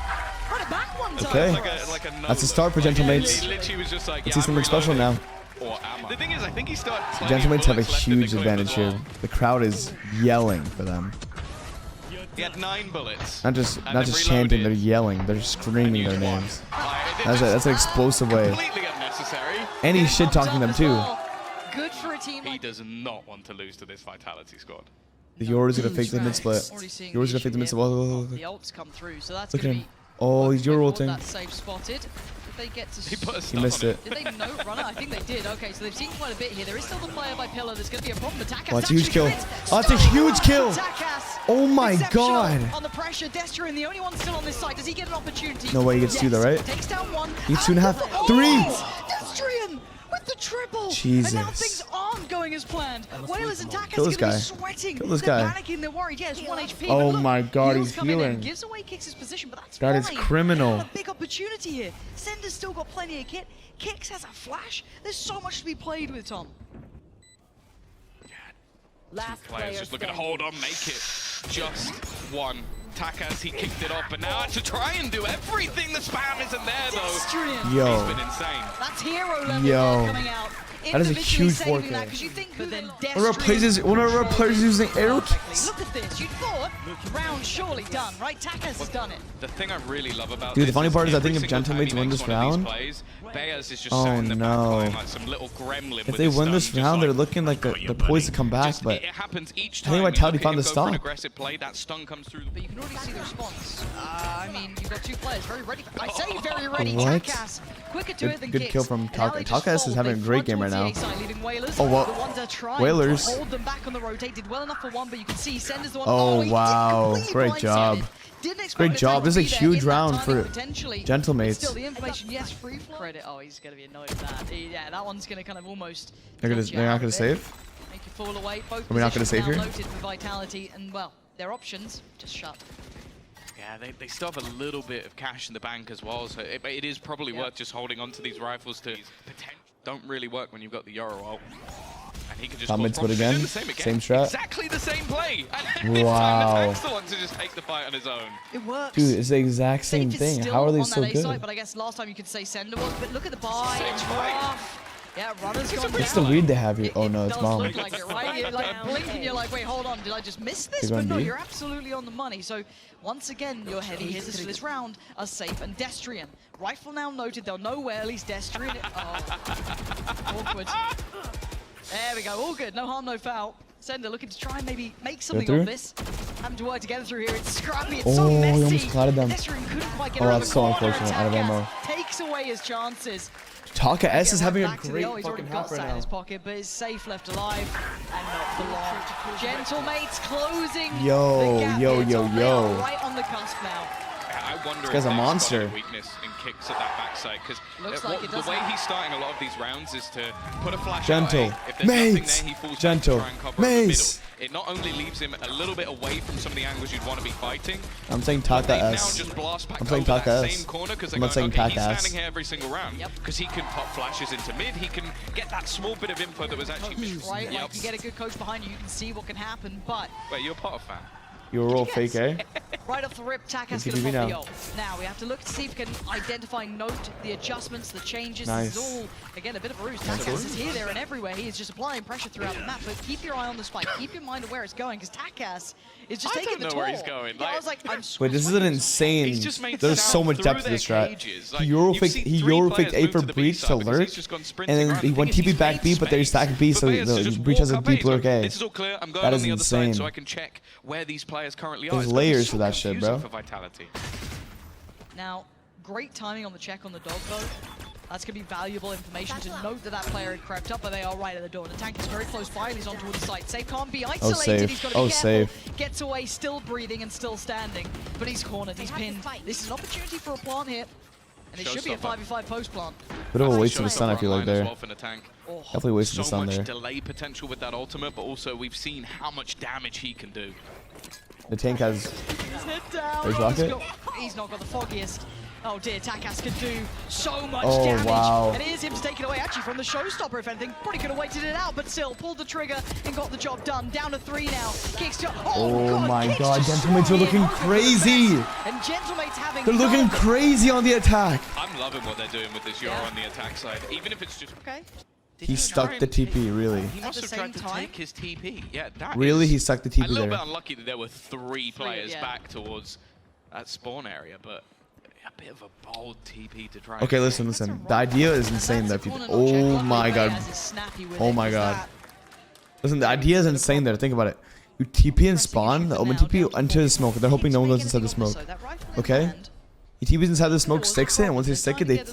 Speaker 1: run it back one time.
Speaker 2: Okay, that's a start for Gentlemates.
Speaker 3: He literally was just like,
Speaker 2: let's see something special now.
Speaker 3: The thing is, I think he started.
Speaker 2: Gentlemates have a huge advantage here. The crowd is yelling for them.
Speaker 3: He had 9 bullets.
Speaker 2: Not just chanting, they're yelling. They're screaming their names. That's an explosive way.
Speaker 3: Completely unnecessary.
Speaker 2: And he's shit talking them too.
Speaker 1: Good for a team.
Speaker 3: He does not want to lose to this Vitality squad.
Speaker 2: Yours gonna fake the mid split. Yours gonna fake the mid split.
Speaker 1: The ults come through, so that's
Speaker 2: look at
Speaker 1: gonna
Speaker 2: him. Oh, he's your ulting.
Speaker 1: That's safe spotted. they get to...
Speaker 2: He missed it.
Speaker 1: Did they note runner? I think they did. Okay, so they've seen quite a bit here. There is still the player by pillar. There's going to be a problem. But
Speaker 2: Oh, it's a huge kill. Oh, it's a huge kill. Oh my god.
Speaker 1: On the pressure, Destrian, the only one still on this side. Does he get an opportunity?
Speaker 2: No way he gets two though, right?
Speaker 1: Takes down one.
Speaker 2: He's 2.5. 3.
Speaker 1: Destrian with the triple.
Speaker 2: Jesus.
Speaker 1: And now things aren't going as planned. Whalers and Takas
Speaker 2: Kill this
Speaker 1: going to
Speaker 2: guy.
Speaker 1: be sweating.
Speaker 2: Kill this
Speaker 1: They're
Speaker 2: guy.
Speaker 1: panicking. They're worried. Yeah, it's 1 HP.
Speaker 2: Oh
Speaker 1: but look,
Speaker 2: my god,
Speaker 1: heals
Speaker 2: he's
Speaker 1: come in
Speaker 2: healing.
Speaker 1: and gives away Kicks' position, but that's
Speaker 2: That is
Speaker 1: fine.
Speaker 2: criminal.
Speaker 1: A big opportunity here. Sender's still got plenty of kit. Kicks has a flash. There's so much to be played with, Tom.
Speaker 3: Last players just looking to hold on, make it just one. Takas, he kicked it off, but now to try and do everything. The spam isn't there though.
Speaker 1: Destrian.
Speaker 2: Yo.
Speaker 3: He's been insane.
Speaker 1: That's hero level
Speaker 2: Yo.
Speaker 1: coming out.
Speaker 2: That is a huge 4K. One of our players using arrow kicks.
Speaker 1: Look at this. You thought round surely done, right? Takas has done it.
Speaker 3: The thing I really love about
Speaker 2: Dude,
Speaker 3: this
Speaker 2: the funny part is I think if
Speaker 3: every single
Speaker 2: Gentlemates
Speaker 3: time he
Speaker 2: win
Speaker 3: makes
Speaker 2: this
Speaker 3: one of these
Speaker 2: round,
Speaker 3: plays, Bears is just
Speaker 2: oh
Speaker 3: sat in the back
Speaker 2: no.
Speaker 3: line like some little gremlin
Speaker 2: If
Speaker 3: with
Speaker 2: they
Speaker 3: his
Speaker 2: win
Speaker 3: stun,
Speaker 2: this
Speaker 3: just
Speaker 2: round, they're
Speaker 3: like,
Speaker 2: looking like they're poised to come back,
Speaker 3: just,
Speaker 2: but
Speaker 3: it happens each
Speaker 2: I think
Speaker 3: time.
Speaker 2: Vitality
Speaker 3: You
Speaker 2: found
Speaker 3: look
Speaker 2: the
Speaker 3: at him go for an
Speaker 2: stop.
Speaker 3: aggressive play, that stun comes through.
Speaker 1: But you can already see the response. I mean, you've got two players very ready. I say very ready.
Speaker 2: What?
Speaker 1: Takas, quicker to it than
Speaker 2: Good
Speaker 1: Kicks.
Speaker 2: kill from
Speaker 1: And now
Speaker 2: Taka.
Speaker 1: they just
Speaker 2: Takas is
Speaker 1: fold.
Speaker 2: having a
Speaker 1: They
Speaker 2: great
Speaker 1: flood
Speaker 2: game right
Speaker 1: towards
Speaker 2: now.
Speaker 1: the A side, leaving Whalers.
Speaker 2: Oh, wow.
Speaker 1: The ones that are trying
Speaker 2: Whalers.
Speaker 1: to hold them back on the rotate. Did well enough for one, but you can see Sender's the one.
Speaker 2: Oh,
Speaker 1: he
Speaker 2: wow.
Speaker 1: completely
Speaker 2: Great job.
Speaker 1: Didn't expect
Speaker 2: Great
Speaker 1: the
Speaker 2: job.
Speaker 1: tank
Speaker 2: This is
Speaker 1: to
Speaker 2: a
Speaker 1: be there
Speaker 2: huge
Speaker 1: in that
Speaker 2: round
Speaker 1: timing,
Speaker 2: for
Speaker 1: potentially.
Speaker 2: Gentlemates.
Speaker 1: Still, the information, yes, free flow. Credit. Oh, he's going to be annoyed with that. Yeah, that one's going to kind of almost.
Speaker 2: They're not gonna save.
Speaker 1: Make you fall away. Both
Speaker 2: Are we not gonna
Speaker 1: positions
Speaker 2: save
Speaker 1: now
Speaker 2: here?
Speaker 1: loaded for Vitality, and well, their options just shut.
Speaker 3: Yeah, they still have a little bit of cash in the bank as well, so it is probably worth just holding on to these rifles to don't really work when you've got the Euro ult. And he could just
Speaker 2: Top split again. Same strat.
Speaker 3: Exactly the same play. And
Speaker 2: Wow.
Speaker 3: this time the wants to just take the fight on his own.
Speaker 1: It works.
Speaker 2: Dude, it's the exact same thing. How are they so good?
Speaker 1: Side, but I guess last time you could say Sender was, but look at the buy.
Speaker 3: Same
Speaker 1: It's
Speaker 3: fight.
Speaker 1: rough. Yeah, runner's gone
Speaker 2: What's
Speaker 1: down.
Speaker 2: the read they have here? Oh no, it's
Speaker 1: does
Speaker 2: mom.
Speaker 1: look like it, right? You're like blinking, you're like, wait, hold on, did I just miss this?
Speaker 2: He's
Speaker 1: But
Speaker 2: going
Speaker 1: no,
Speaker 2: B.
Speaker 1: you're absolutely on the money. So once again, your heavy hitters for this round are Safe and Destrian. Rifle now noted, they'll know where at least Destrian. Oh, awkward. There we go, all good, no harm, no foul. Sender looking to try and maybe make something
Speaker 2: through?
Speaker 1: of this. Having to work together through here, it's scrappy, it's so
Speaker 2: Oh,
Speaker 1: messy.
Speaker 2: he almost clatted them.
Speaker 1: Destrian couldn't quite get
Speaker 2: Oh,
Speaker 1: around
Speaker 2: that's
Speaker 1: the
Speaker 2: so
Speaker 1: corner.
Speaker 2: unfortunate, out of
Speaker 1: Takas
Speaker 2: ammo.
Speaker 1: takes away his chances.
Speaker 2: Taka S is having a
Speaker 1: Back to the-
Speaker 2: great
Speaker 1: oh, he's already
Speaker 2: fucking
Speaker 1: got
Speaker 2: half right
Speaker 1: that in
Speaker 2: now.
Speaker 1: his pocket, but is Safe left alive and not for long. Gentlemates closing
Speaker 2: Yo,
Speaker 1: the gap
Speaker 2: yo,
Speaker 1: here,
Speaker 2: yo,
Speaker 1: Tom. They
Speaker 2: yo.
Speaker 1: are right on the cusp now.
Speaker 3: I wonder
Speaker 2: This
Speaker 3: if
Speaker 2: guy's a
Speaker 3: they've
Speaker 2: monster.
Speaker 3: spotted weakness in Kicks at that backside, because
Speaker 1: Looks like it
Speaker 3: the
Speaker 1: does
Speaker 3: way
Speaker 1: have-
Speaker 3: he's starting a lot of these rounds is to put a flash
Speaker 2: Gentle.
Speaker 3: out A. If there's nothing
Speaker 2: Mates.
Speaker 3: there, he falls
Speaker 2: Gentle.
Speaker 3: back to try and cover in the middle.
Speaker 2: Mace.
Speaker 3: It not only leaves him a little bit away from some of the angles you'd want to be fighting,
Speaker 2: I'm saying
Speaker 3: but
Speaker 2: Taka
Speaker 3: they now
Speaker 2: S.
Speaker 3: just blast back
Speaker 2: I'm saying
Speaker 3: over
Speaker 2: Taka
Speaker 3: that
Speaker 2: S.
Speaker 3: same corner because
Speaker 2: I'm
Speaker 3: they're
Speaker 2: not saying
Speaker 3: going, okay,
Speaker 2: Taka
Speaker 3: he's
Speaker 2: S.
Speaker 3: standing here every single round because he can pop flashes into mid, he can get that small bit of info that was actually missing.
Speaker 1: Right, like you get a good coach behind you, you can see what can happen, but
Speaker 3: Wait, you're a Potter fan?
Speaker 2: You're a real
Speaker 1: Yes.
Speaker 2: fake, eh?
Speaker 1: right off the rip, Takas
Speaker 2: TPV
Speaker 1: going to pop the
Speaker 2: now.
Speaker 1: ult. Now we have to look to see if we can identify and note the adjustments, the changes.
Speaker 2: Nice.
Speaker 1: This is all, again, a bit of a ruse. Takas is here, there, and everywhere. He is just applying pressure throughout the map, but keep your eye on the spike. Keep your mind on where it's going, because Takas is just
Speaker 3: I
Speaker 1: taking
Speaker 3: don't
Speaker 1: the
Speaker 3: know
Speaker 1: toll.
Speaker 3: where he's going.
Speaker 1: Yeah, I
Speaker 3: Like-
Speaker 1: was like, I'm
Speaker 2: Wait, this is an insane.
Speaker 3: He's just made
Speaker 2: There's
Speaker 3: sound
Speaker 2: so much
Speaker 3: through
Speaker 2: depth to
Speaker 3: their
Speaker 2: this strat.
Speaker 3: cages.
Speaker 2: He
Speaker 3: Like,
Speaker 2: Euro
Speaker 3: you've
Speaker 2: faked.
Speaker 3: seen
Speaker 2: He
Speaker 3: three
Speaker 2: Euro
Speaker 3: players
Speaker 2: faked A
Speaker 3: move
Speaker 2: for
Speaker 3: to the B
Speaker 2: breach
Speaker 3: side
Speaker 2: to
Speaker 3: because
Speaker 2: lurk,
Speaker 3: he's just gone
Speaker 2: and
Speaker 3: sprinting
Speaker 2: then
Speaker 3: around.
Speaker 2: he
Speaker 3: The
Speaker 2: went
Speaker 3: thing is,
Speaker 2: TP back
Speaker 3: he's
Speaker 2: B,
Speaker 3: made
Speaker 2: but there's
Speaker 3: space.
Speaker 2: stack B, so
Speaker 3: For Bears to
Speaker 2: the
Speaker 3: just
Speaker 2: breach
Speaker 3: walk
Speaker 2: has a
Speaker 3: up
Speaker 2: deep
Speaker 3: A, so
Speaker 2: lurk A.
Speaker 3: This is all clear. I'm going
Speaker 2: That
Speaker 3: on
Speaker 2: is
Speaker 3: the other side so
Speaker 2: insane.
Speaker 3: I can check where these players currently are.
Speaker 2: There's
Speaker 3: It's gonna be
Speaker 2: layers
Speaker 3: so
Speaker 2: to that shit,
Speaker 3: confusing
Speaker 2: bro.
Speaker 3: For Vitality.
Speaker 1: Now, great timing on the check on the dog though. That's going to be valuable information to note that that player had crept up, but they are right at the door. The tank is very close by, and he's on towards the site. Safe can't be isolated.
Speaker 2: safe.
Speaker 1: He's got to
Speaker 2: Oh,
Speaker 1: be careful.
Speaker 2: safe.
Speaker 1: Gets away, still breathing and still standing, but he's cornered. He's pinned. This is an opportunity for a plant here, and it should be a 5v5 post plant.
Speaker 2: Bit of a waste of the
Speaker 3: Showstopper
Speaker 2: stun, I feel like
Speaker 3: online as
Speaker 2: there.
Speaker 3: well for the tank.
Speaker 1: Oh,
Speaker 2: Definitely wasted the
Speaker 3: So
Speaker 2: stun
Speaker 3: much
Speaker 2: there.
Speaker 3: delay potential with that ultimate, but also we've seen how much damage he can do.
Speaker 2: The tank has.
Speaker 1: his head down.
Speaker 2: Rage
Speaker 1: Oh,
Speaker 2: rocket?
Speaker 1: he's not got the foggiest. Oh dear, Takas can do so much
Speaker 2: Oh,
Speaker 1: damage.
Speaker 2: wow.
Speaker 1: And here's him to take it away, actually from the showstopper, if anything. Probably could have waited it out, but still pulled the trigger and got the job done. Down to 3 now. Kicks to,
Speaker 2: Oh my
Speaker 1: Kicks
Speaker 2: god,
Speaker 1: just
Speaker 2: Gentlemates are
Speaker 1: strong
Speaker 2: looking
Speaker 1: in, hoping for the
Speaker 2: crazy.
Speaker 1: best. And Gentlemates having
Speaker 2: They're looking
Speaker 1: none of it.
Speaker 2: crazy on the attack.
Speaker 3: I'm loving what they're doing with this Euro
Speaker 1: Yeah.
Speaker 3: on the attack side, even if it's just.
Speaker 1: Okay.
Speaker 3: Did
Speaker 2: He
Speaker 3: try
Speaker 2: stuck
Speaker 3: and
Speaker 2: the
Speaker 3: take-
Speaker 2: TP, really.
Speaker 3: He must
Speaker 1: the
Speaker 3: have
Speaker 1: same
Speaker 3: tried to
Speaker 1: time?
Speaker 3: take his TP. Yeah, that
Speaker 2: Really,
Speaker 3: is
Speaker 2: he stuck the
Speaker 3: a
Speaker 2: TP
Speaker 3: little
Speaker 2: there.
Speaker 3: bit unlucky that there were three players
Speaker 1: yeah.
Speaker 3: back towards that spawn area, but a bit of a bold TP to try.
Speaker 2: Okay,
Speaker 3: and
Speaker 2: listen,
Speaker 1: That's a
Speaker 2: listen.
Speaker 1: roll.
Speaker 2: The idea is
Speaker 1: And
Speaker 2: insane
Speaker 1: that's
Speaker 2: that
Speaker 1: a
Speaker 2: people.
Speaker 1: corner not check.
Speaker 2: Oh
Speaker 1: Luckily,
Speaker 2: my
Speaker 1: Bay
Speaker 2: god.
Speaker 1: has his snappy with
Speaker 2: Oh
Speaker 1: it,
Speaker 2: my
Speaker 1: 'cause
Speaker 2: god.
Speaker 1: that-
Speaker 2: Listen, the idea is insane there. Think about it. You TP and spawn, the open TP into the smoke. They're hoping no one goes inside the smoke. Okay? He TPs inside the smoke, sticks it, and once they stick it, they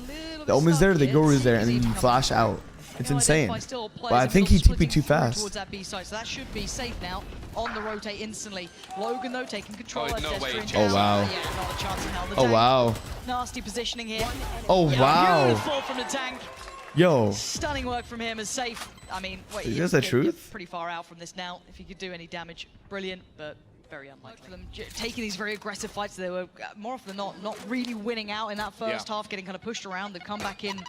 Speaker 2: The Omen's there, the Guru is there, and then you flash out. It's insane. But I think he TP'd too fast.
Speaker 1: Towards that B side, so that should be safe now. On the rotate instantly. Logan though taking control.
Speaker 2: Oh wow.
Speaker 1: Yeah, not a chance in hell.
Speaker 2: Oh wow.
Speaker 1: Nasty positioning here.
Speaker 2: Oh wow.
Speaker 1: Beautiful from the tank.
Speaker 2: Yo.
Speaker 1: Stunning work from him as safe. I mean, wait,
Speaker 2: is that truth?
Speaker 1: You're pretty far out from this now. If you could do any damage, brilliant, but very unlikely for them. Taking these very aggressive fights, they were more often than not really winning out in that first half, getting kind of pushed around. They've come back in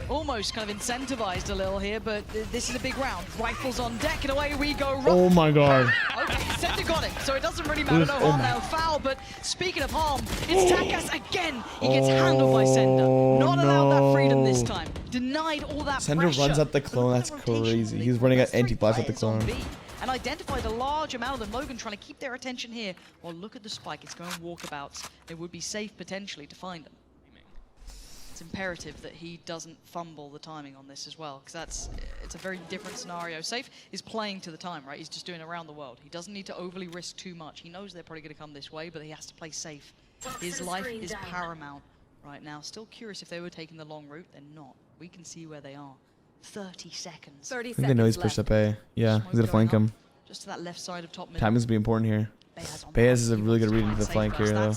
Speaker 1: almost kind of incentivized a little here, but this is a big round. Rifles on deck, and away we go.
Speaker 2: Oh my god.
Speaker 1: Okay, Sentinel got it, so it doesn't really matter. No harm, no foul, but speaking of harm, it's Takas again. He gets handled by Sender. Not allowed that freedom this time. Denied all that
Speaker 2: Sender
Speaker 1: pressure.
Speaker 2: runs at the clone, that's crazy. He's running at anti-blast at the clone.
Speaker 1: And identified a large amount of them. Logan trying to keep their attention here. Well, look at the spike. It's going walkabouts. It would be safe potentially to find them. It's imperative that he doesn't fumble the timing on this as well, because it's a very different scenario. Safe is playing to the time, right? He's just doing it around the world. He doesn't need to overly risk too much. He knows they're probably going to come this way, but he has to play safe. His life is paramount right now. Still curious if they were taking the long route. They're not. We can see where they are. 30 seconds.
Speaker 2: 30 seconds. They know he's pushed up A. Yeah, he's gonna flank him.
Speaker 1: Just to that left side of top mid.
Speaker 2: Timing's gonna be important here. Bayaz is a really good read into the flank here, though.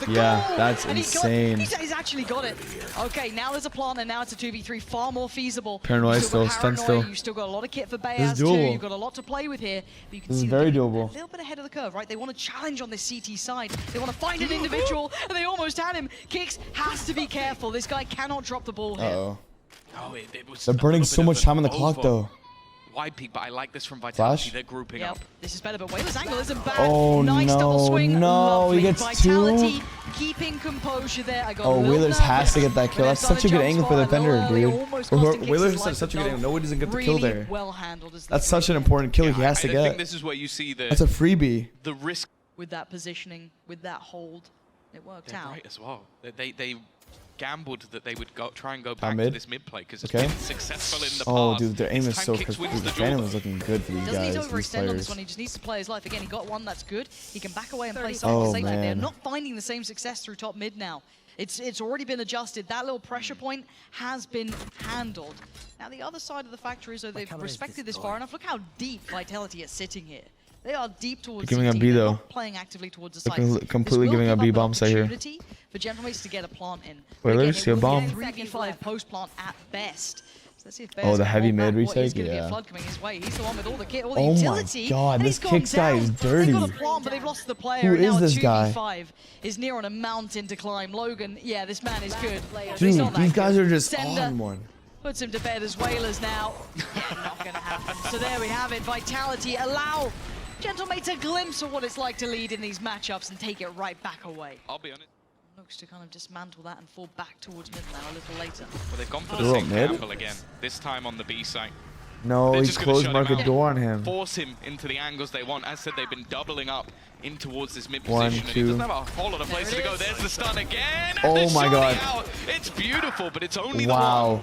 Speaker 2: Yeah, that's insane.
Speaker 1: He's actually got it. Okay, now there's a plant, and now it's a 2v3, far more feasible.
Speaker 2: Paranoia still, stun still.
Speaker 1: You've still got a lot of kit for Bayaz too. You've got a lot to play with here. But you can
Speaker 2: this
Speaker 1: see
Speaker 2: is very doable.
Speaker 1: A little bit ahead of the curve, right? They want to challenge on this CT side. They want to find an individual, and they almost had him. Kicks has to be careful. This guy cannot drop the ball here.
Speaker 2: Uh-oh. They're burning so much time on the clock, though.
Speaker 3: Wide peek, but I like this from Vitality.
Speaker 2: Flash?
Speaker 3: They're grouping up.
Speaker 1: This is better, but Whaler's angle isn't bad.
Speaker 2: Oh,
Speaker 1: nice double swing.
Speaker 2: No,
Speaker 1: Lovely.
Speaker 2: he gets
Speaker 1: Vitality
Speaker 2: two.
Speaker 1: Keeping composure there. I got
Speaker 2: Whalers has to get that kill. That's such a good angle for the defender, dude. Whalers has such a good angle. Nobody doesn't get the kill there.
Speaker 1: Well handled.
Speaker 2: That's such an important kill he has to get.
Speaker 3: I think this is where you see the.
Speaker 2: That's a freebie.
Speaker 3: The risk
Speaker 1: with that positioning, with that hold, it worked out.
Speaker 3: Right as well. They gambled that they would try and go back to this mid play because it's been successful in the past.
Speaker 2: Oh, dude, their aim is so crisp. The Phantom is looking good for these guys.
Speaker 1: He doesn't need to overextend on this one. He just needs to play his life. Again, he got one that's good. He can back away and play something safe. They're not finding the same success through top mid now. It's already been adjusted. That little pressure point has been handled. Now, the other side of the factor is, though, they've respected this far enough. Look how deep Vitality is sitting here. They are deep towards
Speaker 2: giving
Speaker 1: CT.
Speaker 2: a B, though.
Speaker 1: Not playing actively towards the site.
Speaker 2: Completely giving a B bomb site here.
Speaker 1: For Gentleman's to get a plant in.
Speaker 2: Whalers, see a bomb.
Speaker 1: 3v5 post plant at best. So let's see if
Speaker 2: the heavy mid retake,
Speaker 1: He's going to be a flood coming his way. He's the one with all the kit, all the
Speaker 2: oh
Speaker 1: utility.
Speaker 2: My god, this Kicks guy is dirty.
Speaker 1: They got a plant, but they've lost the player.
Speaker 2: Who is this guy?
Speaker 1: 2v5 is near on a mountain to climb. Logan, yeah, this man is good.
Speaker 2: Dude, these guys are just on one.
Speaker 1: Puts him to bed as Whalers now. Yeah, not going to happen. So there we have it. Vitality allow Gentlemates a glimpse of what it's like to lead in these matchups and take it right back away.
Speaker 3: I'll be honest.
Speaker 1: Looks to kind of dismantle that and fall back towards mid now a little later.
Speaker 3: Well, they've gone for the same gamble again, this time on the B site.
Speaker 2: No, he closed market door on him.
Speaker 3: Force him into the angles they want. As said, they've been doubling up in towards this mid
Speaker 2: One,
Speaker 3: position.
Speaker 2: two.
Speaker 3: And he doesn't have a whole lot of places to go. There's the stun again.
Speaker 2: Oh my god.
Speaker 3: Out. It's beautiful, but it's only the one.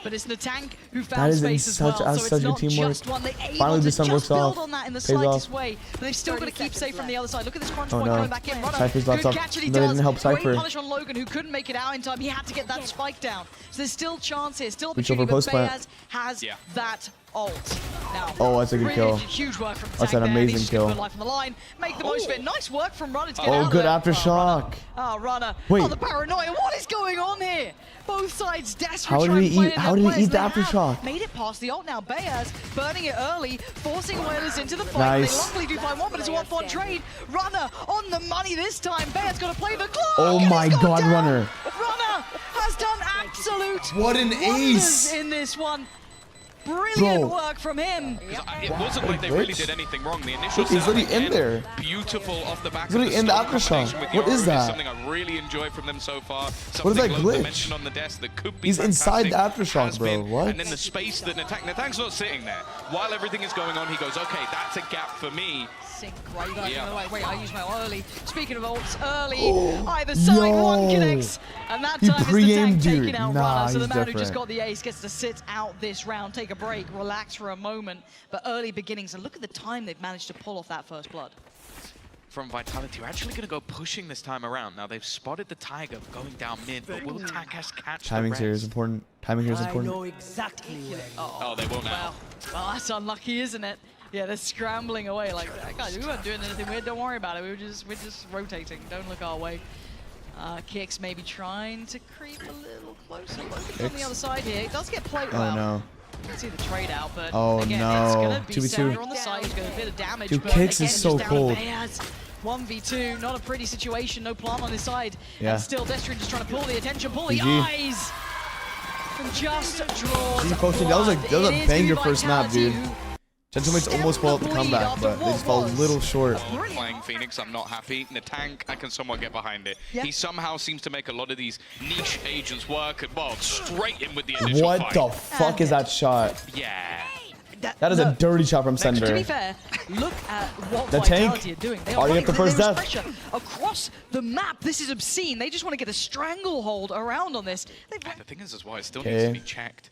Speaker 1: But it's the tank who found space as well, so it's not just one. They able to just build on that in the slightest way, but they've still got to keep safe from the other side. Look at this crunch point coming back in.
Speaker 2: Cypher's
Speaker 1: good catch, and he
Speaker 2: doesn't help Cypher.
Speaker 1: Great punish on Logan, who couldn't make it out in time. He had to get that spike down. So there's still chance here, still opportunity, but Bayaz has that ult. Now,
Speaker 2: that's a good kill.
Speaker 1: Huge work from the
Speaker 2: That's
Speaker 1: tank
Speaker 2: an amazing kill.
Speaker 1: Life on the line. Make the most of it. Nice work from Runner to get out
Speaker 2: good
Speaker 1: of
Speaker 2: aftershock.
Speaker 1: Runner.
Speaker 2: Wait.
Speaker 1: Oh, the paranoia. What is going on here? Both sides desperate.
Speaker 2: How did he eat the aftershock?
Speaker 1: Made it past the ult now. Bayaz burning it early, forcing Whalers into the fight. They luckily do find one, but it's a 1-for-1 trade. Runner on the money this time. Bayaz got to play the clock.
Speaker 2: Oh my god, Runner.
Speaker 1: Runner has done absolute
Speaker 2: what an ace
Speaker 1: in this one. Brilliant work from him.
Speaker 3: It wasn't like they really did anything wrong. The initial
Speaker 2: he's really in there.
Speaker 3: Beautiful off the back.
Speaker 2: He's really in the aftershock. What is that?
Speaker 3: Something I really enjoy from them so far.
Speaker 2: What is that glitch?
Speaker 3: On the desk that could be
Speaker 2: he's inside the aftershock, bro. What?
Speaker 3: And then the space that Natang's not sitting there. While everything is going on, he goes, okay, that's a gap for me.
Speaker 1: Sync right there. Wait, I use my early. Speaking of ults, early. Either side, one connects. And that time is the tank taking out Runner. So the man who just got the ace gets to sit out this round, take a break, relax for a moment. But early beginnings, and look at the time they've managed to pull off that first blood.
Speaker 3: from Vitality. We're actually going to go pushing this time around. Now, they've spotted the Tiger going down mid, but will Takas catch
Speaker 2: Timing
Speaker 3: the
Speaker 2: here is important. Timing here is important.
Speaker 4: I know exactly where.
Speaker 3: Oh, they will now.
Speaker 1: Well, that's unlucky, isn't it? Yeah, they're scrambling away like that. Guys, we weren't doing anything weird. Don't worry about it. We're just rotating. Don't look our way. Kicks maybe trying to creep a little closer. Logan's on the other side here. It does get played well.
Speaker 2: Oh no.
Speaker 1: You can see the trade out, but
Speaker 2: no.
Speaker 1: again, it's going to be
Speaker 2: 2v2.
Speaker 1: Sandra on the side. He's got a bit of damage.
Speaker 2: Dude,
Speaker 1: but
Speaker 2: Kicks
Speaker 1: again,
Speaker 2: is so
Speaker 1: just down to
Speaker 2: cold.
Speaker 1: Bears. 1v2, not a pretty situation. No plant on his side.
Speaker 2: Yeah.
Speaker 1: And still, Destrian just trying to pull the attention, pull the
Speaker 2: GG.
Speaker 1: eyes. And just draws.
Speaker 2: That was a banger first map, dude. Gentlemates almost pulled up the comeback, but they just fell a little short.
Speaker 3: Playing Phoenix, I'm not happy. Natank, I can somewhat get behind it.
Speaker 1: Yeah.
Speaker 3: He somehow seems to make a lot of these niche agents work. And, well, straight in with the initial
Speaker 2: What
Speaker 3: fight.
Speaker 2: the fuck is that shot?
Speaker 3: Yeah.
Speaker 2: That is a dirty shot from
Speaker 1: To be
Speaker 2: Sender.
Speaker 1: fair, look at what
Speaker 2: The
Speaker 1: Vitality
Speaker 2: tank
Speaker 1: are doing. They are
Speaker 2: already
Speaker 1: running
Speaker 2: at the first
Speaker 1: there is
Speaker 2: death.
Speaker 1: pressure across the map. This is obscene. They just want to get a stranglehold around on this.
Speaker 3: The thing is as well, it still needs to be checked.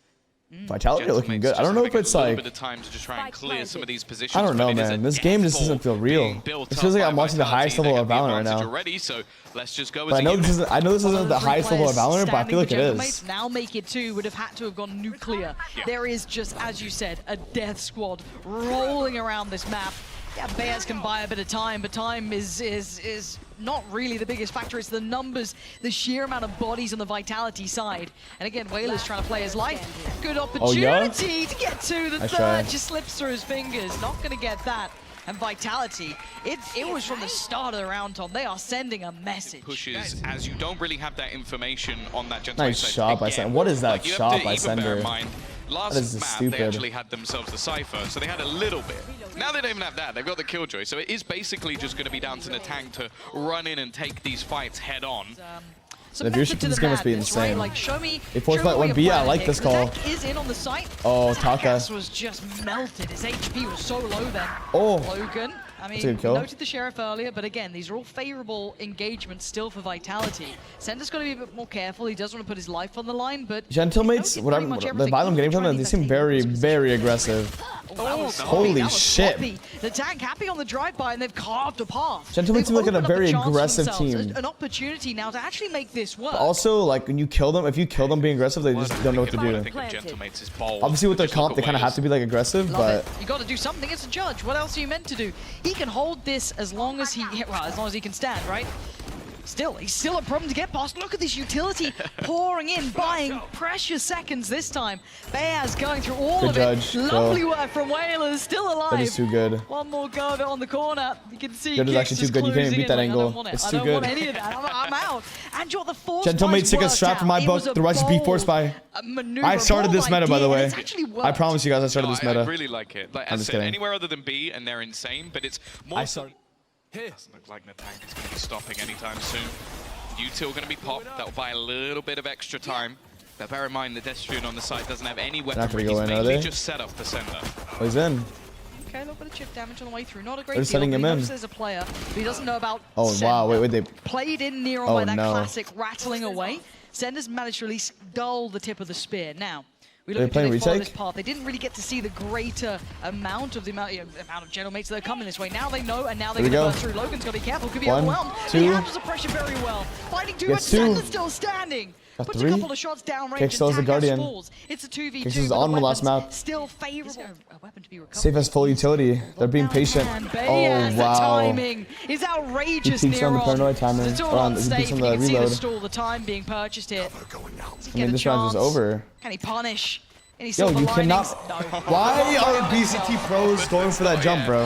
Speaker 2: Vitality are looking good. I don't know if it's like...
Speaker 3: bit of time to just try and clear some of these positions.
Speaker 2: I don't know, man. This game just doesn't feel real. It feels like I'm watching the highest level of Valorant right now.
Speaker 3: Already, so let's just go
Speaker 2: But I know this isn't the highest level of Valorant, but I feel like it is.
Speaker 1: Now make it 2 would have had to have gone nuclear.
Speaker 3: Yeah.
Speaker 1: There is just, as you said, a death squad rolling around this map. Yeah, Bears can buy a bit of time, but time is not really the biggest factor. It's the numbers, the sheer amount of bodies on the Vitality side. And again, Whaler's trying to play his life. Good opportunity to get to the third. Just slips through his fingers. Not going to get that. And Vitality, it was from the start of the round, Tom. They are sending a message.
Speaker 3: Pushes as you don't really have that information on that gentleman.
Speaker 2: Nice shot by Sender. What is that shot by Sender?
Speaker 3: Last map, they actually had themselves the Cypher, so they had a little bit. Now they don't even have that. They've got the Killjoy, so it is basically just going to be down to Natank to run in and take these fights head on.
Speaker 2: The viewership in this game must be insane.
Speaker 1: Like, show me,
Speaker 2: They forced fight 1B. I like this call.
Speaker 1: Is in on the site.
Speaker 2: Oh, Taka
Speaker 1: was just melted. His HP was so low then.
Speaker 2: Oh.
Speaker 1: Logan. I mean, he noted the Sheriff earlier, but again, these are all favorable engagements still for Vitality. Sender's got to be a bit more careful. He doesn't want to put his life on the line, but...
Speaker 2: Gentlemates, the vibe I'm getting from them, they seem very, very aggressive. Holy shit.
Speaker 1: The tank happy on the drive-by, and they've carved a path.
Speaker 2: Gentlemates seem like a very aggressive team.
Speaker 1: An opportunity now to actually make this work.
Speaker 2: But also, like, when you kill them, if you kill them being aggressive, they just don't know what to do. Obviously, with their comp, they kind of have to be, like, aggressive, but...
Speaker 1: You got to do something. It's a judge. What else are you meant to do? He can hold this as long as as long as he can stand, right? He's still a problem to get past. Look at this utility pouring in, buying precious seconds this time. Bears going through all of it. Lovely work from Whalers, still alive.
Speaker 2: That is too good.
Speaker 1: One more go of it on the corner. You can see
Speaker 2: That is actually too good. You can't even beat that angle. It's too good.
Speaker 1: I don't want any of that. I'm out. And you're the force.
Speaker 2: Gentlemates took a strap from my book. The Rise of B Force by. I started this meta, by the way. I promise you guys, I started this meta.
Speaker 3: I really like it. Like,
Speaker 2: I'm just kidding.
Speaker 3: Anywhere other than B, and they're insane, but it's more. It doesn't look like Natank is going to be stopping anytime soon. U2 are going to be popped. That'll buy a little bit of extra time. But bear in mind, the Destrian on the side doesn't have any weapon. He's mainly just set up for Sender.
Speaker 2: Oh, he's in.
Speaker 1: Okay, a little bit of chip damage on the way through. Not a great
Speaker 2: They're
Speaker 1: deal.
Speaker 2: setting him in.
Speaker 1: There's a player, but he doesn't know about
Speaker 2: Oh,
Speaker 1: Sender.
Speaker 2: wow. Wait, they...
Speaker 1: Played in near on by that classic rattling away. Sender's managed to at least dull the tip of the spear. Now, we look at this path. They didn't really get to see the greater amount of amount of Gentlemates that are coming this way. Now they know, and now they're going to burst through. Logan's got to be careful. Could be overwhelmed. He handles the pressure very well. Fighting too much. Sender's still standing. Puts a couple of shots downrange.
Speaker 2: Kicks still has the Guardian.
Speaker 1: It's a 2v2.
Speaker 2: Kicks is on the last map.
Speaker 1: Still favorable.
Speaker 2: Safe has full utility. They're being patient. Oh, wow.
Speaker 1: The timing is outrageous.
Speaker 2: He peeks on the paranoid timing. He peeks on the reload.
Speaker 1: Stall the time being purchased here.
Speaker 2: I mean, this round is over.
Speaker 1: Can he punish?
Speaker 2: Yo, you cannot. Why are BCT pros going for that jump, bro?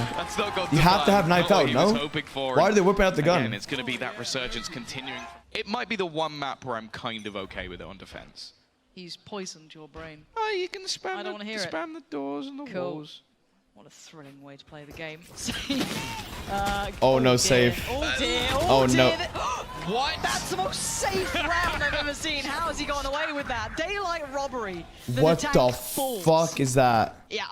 Speaker 2: You have to have knife out, no? Why are they whipping out the gun?
Speaker 3: Again, it's going to be that resurgence continuing. It might be the one map where I'm kind of okay with it on defense.
Speaker 1: He's poisoned your brain.
Speaker 3: Oh, you can spam,
Speaker 1: I don't want to hear
Speaker 3: spam the doors and the walls.
Speaker 1: What a thrilling way to play the game.
Speaker 2: Oh no, safe.
Speaker 1: Oh dear.
Speaker 2: Oh no.
Speaker 3: What?
Speaker 1: That's the most safe round I've ever seen. How has he gotten away with that? Daylight robbery.
Speaker 2: What the fuck is that?
Speaker 1: Yeah,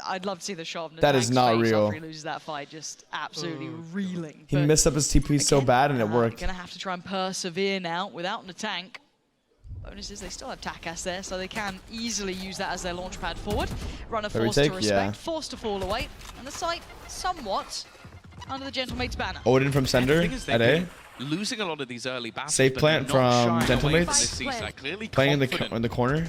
Speaker 1: I'd love to see the shot of
Speaker 2: that is not real.
Speaker 1: After he loses that fight, just absolutely reeling.
Speaker 2: He messed up his TP so bad and it worked.
Speaker 1: Gonna have to try and persevere now without Natank. Bonus is they still have Takas there, so they can easily use that as their launch pad forward. Runner forced to respect, forced to fall away, and the site somewhat under the Gentlemate's banner.
Speaker 2: Odin from Sender at A.
Speaker 3: Losing a lot of these early battles.
Speaker 2: Safe plant from Gentlemates. Playing in the corner.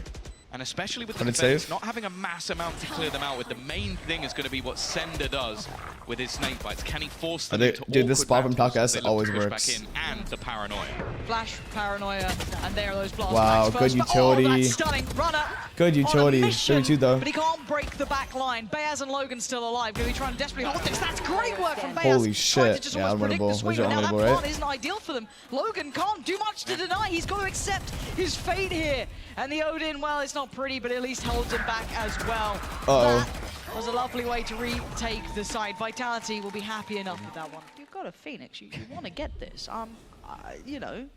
Speaker 3: And especially with the
Speaker 2: When it's
Speaker 3: defense,
Speaker 2: safe.
Speaker 3: not having a mass amount to clear them out with, the main thing is going to be what Sender does with his snake bites. Can he force them into
Speaker 2: dude, this spot from
Speaker 3: battles
Speaker 2: Takas
Speaker 3: as they look
Speaker 2: always
Speaker 3: to push
Speaker 2: works.
Speaker 3: back in, and the paranoia.
Speaker 1: Flash, paranoia, and there are those blast
Speaker 2: Wow,
Speaker 1: packs
Speaker 2: good
Speaker 1: first.
Speaker 2: utility.
Speaker 1: Oh, that's stunning. Runner.
Speaker 2: Good utility. 32 though.
Speaker 1: But he can't break the back line. Beaz and Logan still alive. Going to be trying to desperately hold this. That's great work from Beaz.
Speaker 2: Holy
Speaker 1: Trying to
Speaker 2: shit.
Speaker 1: just
Speaker 2: Yeah,
Speaker 1: almost predict the
Speaker 2: unwinnable.
Speaker 1: swing,
Speaker 2: Legit
Speaker 1: but now that
Speaker 2: unwinnable,
Speaker 1: plant
Speaker 2: right?
Speaker 1: isn't ideal for them. Logan can't do much to deny. He's got to accept his fate here. And the Odin, well, it's not pretty, but at least holds him back as well.
Speaker 2: Uh-oh.
Speaker 1: That was a lovely way to retake the side. Vitality will be happy enough with that one. You've got a Phoenix. You want to get this. You know.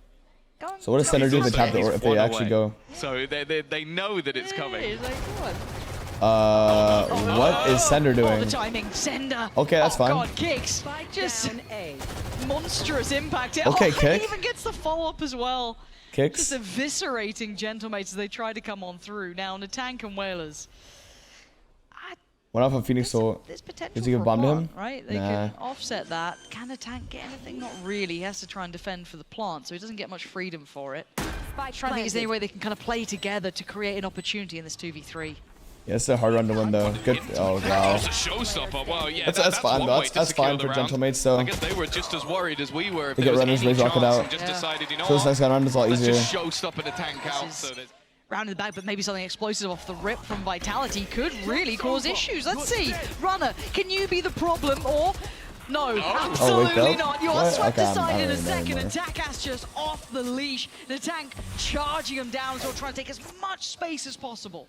Speaker 2: So what does Sender do if they tap the if they actually go?
Speaker 3: So they know that it's coming.
Speaker 2: What is Sender
Speaker 1: Oh,
Speaker 2: doing?
Speaker 1: the timing. Sender.
Speaker 2: Okay, that's fine.
Speaker 1: God, Kicks. Just monstrous impact.
Speaker 2: Okay,
Speaker 1: He
Speaker 2: Kick.
Speaker 1: even gets the follow-up as well.
Speaker 2: Kicks.
Speaker 1: Just eviscerating Gentlemates as they try to come on through. Now, Natank and Whalers.
Speaker 2: Went off of Phoenix Soul.
Speaker 1: There's potential
Speaker 2: Does he give
Speaker 1: for
Speaker 2: a bomb to him?
Speaker 1: plant, right? They can offset that. Can Natank get anything? Not really. He has to try and defend for the plant, so he doesn't get much freedom for it. Trying to think, is there any way they can kind of play together to create an opportunity in this 2v3?
Speaker 2: Yeah, it's a hard run to win though. Good. Oh wow.
Speaker 3: It's a showstopper. Well, yeah,
Speaker 2: That's fine.
Speaker 3: one
Speaker 2: Though.
Speaker 3: way to
Speaker 2: That's
Speaker 3: secure
Speaker 2: fine
Speaker 3: the
Speaker 2: for
Speaker 3: round.
Speaker 2: Gentlemates. So
Speaker 3: I guess they were just as worried as we were. If
Speaker 2: they
Speaker 3: there
Speaker 2: get
Speaker 3: was
Speaker 2: runners,
Speaker 3: any
Speaker 2: raise rocket
Speaker 3: chance
Speaker 2: out.
Speaker 3: and just decided, you know
Speaker 2: So this
Speaker 3: what?
Speaker 2: next round is a lot
Speaker 3: Let's
Speaker 2: easier.
Speaker 3: just showstopper the tank out. So there's
Speaker 1: Round in the back, but maybe something explosive off the rip from Vitality could really cause issues. Let's see. Runner, can you be the problem or... No, absolutely not. You are swept aside in a second, and Takas just off the leash. The tank charging him down, so trying to take as much space as possible.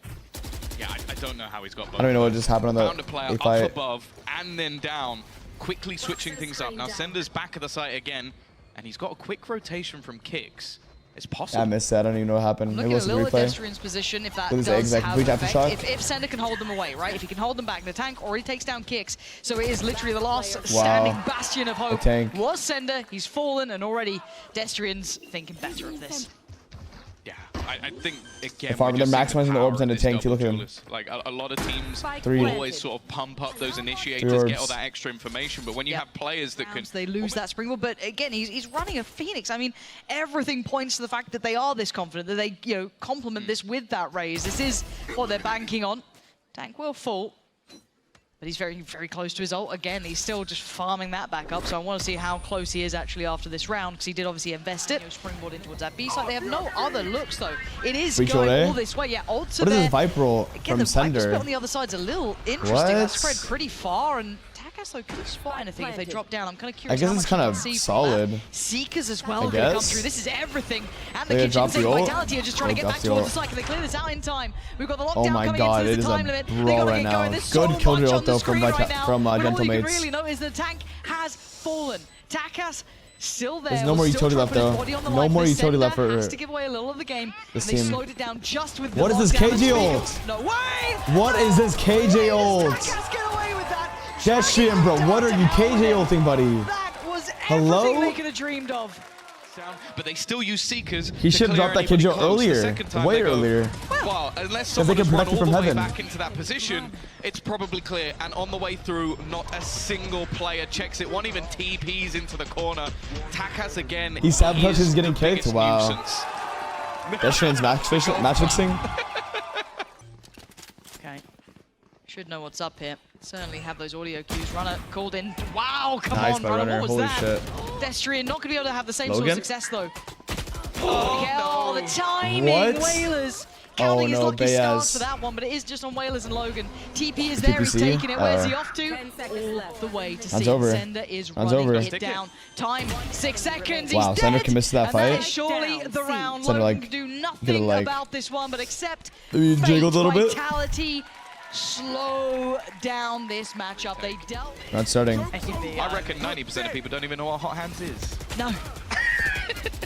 Speaker 3: Yeah, I don't know how he's got both.
Speaker 2: I don't even know what just happened on
Speaker 3: Found a
Speaker 2: the
Speaker 3: player
Speaker 2: A
Speaker 3: up
Speaker 2: fight.
Speaker 3: above and then down, quickly switching things up. Now Sender's back at the site again, and he's got a quick rotation from Kicks. It's possible.
Speaker 2: I missed that. I don't even know what happened.
Speaker 1: Look
Speaker 2: It
Speaker 1: at
Speaker 2: was
Speaker 1: a
Speaker 2: a
Speaker 1: little
Speaker 2: replay.
Speaker 1: Destrian's position if that
Speaker 2: With his
Speaker 1: does
Speaker 2: exact
Speaker 1: have
Speaker 2: complete
Speaker 1: effect.
Speaker 2: aftershock.
Speaker 1: If Sender can hold them away, right? If he can hold them back, the tank already takes down Kicks. So it is literally the last standing bastion of hope. Was Sender, he's fallen, and already Destrian's thinking better of this.
Speaker 3: Yeah, I think, again,
Speaker 2: If they're maximizing the orbs and the tank, you look at him.
Speaker 3: Like, a lot of teams
Speaker 2: Three.
Speaker 3: will always sort of pump up those initiators, get all that extra information, but when you have players that can...
Speaker 1: They lose that springboard, but again, he's running a Phoenix. I mean, everything points to the fact that they are this confident, that they, you know, complement this with that raise. This is what they're banking on. Tank will fall. But he's very, very close to his ult. Again, he's still just farming that back up, so I want to see how close he is actually after this round, because he did obviously invest it. Springboard in towards that B side. They have no other looks, though. It is going all this way. Yeah, ults are there.
Speaker 2: What is this Viper roll
Speaker 1: Again,
Speaker 2: from
Speaker 1: the Viper
Speaker 2: Sender?
Speaker 1: split on the other side's a little interesting. That's spread pretty far, and Takas, though, could spot anything if they drop down. I'm kind of curious.
Speaker 2: I guess it's kind of solid.
Speaker 1: Seekers as well going to come through. This is everything. And the
Speaker 2: They
Speaker 1: kitchen
Speaker 2: drop the ult.
Speaker 1: Vitality are just trying to get back towards the site. Can they clear this out in time? We've got the lockdown
Speaker 2: Oh my
Speaker 1: coming
Speaker 2: god,
Speaker 1: in, so
Speaker 2: it
Speaker 1: there's
Speaker 2: is
Speaker 1: a time
Speaker 2: a
Speaker 1: limit.
Speaker 2: brawl right now. Good killjoy ult though from
Speaker 1: Gentlemates.
Speaker 2: Gentlemates.
Speaker 1: Really notice the tank has fallen. Takas still there.
Speaker 2: There's no more utility left though. No more utility left for
Speaker 1: has to give away a little of the game.
Speaker 2: this
Speaker 1: They
Speaker 2: team.
Speaker 1: slowed it down just with
Speaker 2: What
Speaker 1: the
Speaker 2: is this
Speaker 1: lockdown
Speaker 2: KJ
Speaker 1: on
Speaker 2: ult?
Speaker 1: speed. No way!
Speaker 2: What is this KJ ult?
Speaker 1: Takas get away with that.
Speaker 2: Destrian, bro, what are you KJ ulting, buddy?
Speaker 1: That was
Speaker 2: Hello?
Speaker 1: everything they could have dreamed of.
Speaker 3: But they still use Seekers.
Speaker 2: He should have dropped that KJ ult earlier. Way earlier.
Speaker 3: Well, unless
Speaker 2: they
Speaker 3: someone
Speaker 2: can
Speaker 3: has run
Speaker 2: protect it
Speaker 3: all
Speaker 2: from
Speaker 3: the way
Speaker 2: heaven.
Speaker 3: back into that position, it's probably clear. And on the way through, not a single player checks it. One even TPs into the corner. Takas again.
Speaker 2: He sabotages getting kicked. Wow.
Speaker 3: Nuisance.
Speaker 2: Destrian's match fixing.
Speaker 1: Okay. Should know what's up here. Certainly have those audio cues. Runner called in. Wow, come on, Runner. What was
Speaker 2: Holy
Speaker 1: that?
Speaker 2: shit.
Speaker 1: Destrian not going to be able to have the same sort
Speaker 2: Logan?
Speaker 1: of success, though. Oh, the timing.
Speaker 2: What?
Speaker 1: Whalers. Counting his lucky
Speaker 2: Beaz.
Speaker 1: stars for that one, but it is just on Whalers and Logan. TP is there, he's
Speaker 2: TPC?
Speaker 1: taking it. Where's he off to? All the way to see
Speaker 2: over.
Speaker 1: Sender is
Speaker 2: Runs
Speaker 1: running
Speaker 2: over.
Speaker 1: it down. Time, 6 seconds,
Speaker 2: Wow,
Speaker 1: he's
Speaker 2: Sender
Speaker 1: dead.
Speaker 2: commits to that
Speaker 1: And
Speaker 2: fight.
Speaker 1: that is surely the round.
Speaker 2: Sender,
Speaker 1: Logan
Speaker 2: like,
Speaker 1: can do
Speaker 2: get
Speaker 1: nothing
Speaker 2: a, like,
Speaker 1: about this one, but accept
Speaker 2: you jiggled a little bit?
Speaker 1: Vitality slow down this matchup. They dealt.
Speaker 2: Not starting.
Speaker 3: I reckon 90% of people don't even know what hot hands is.
Speaker 1: No.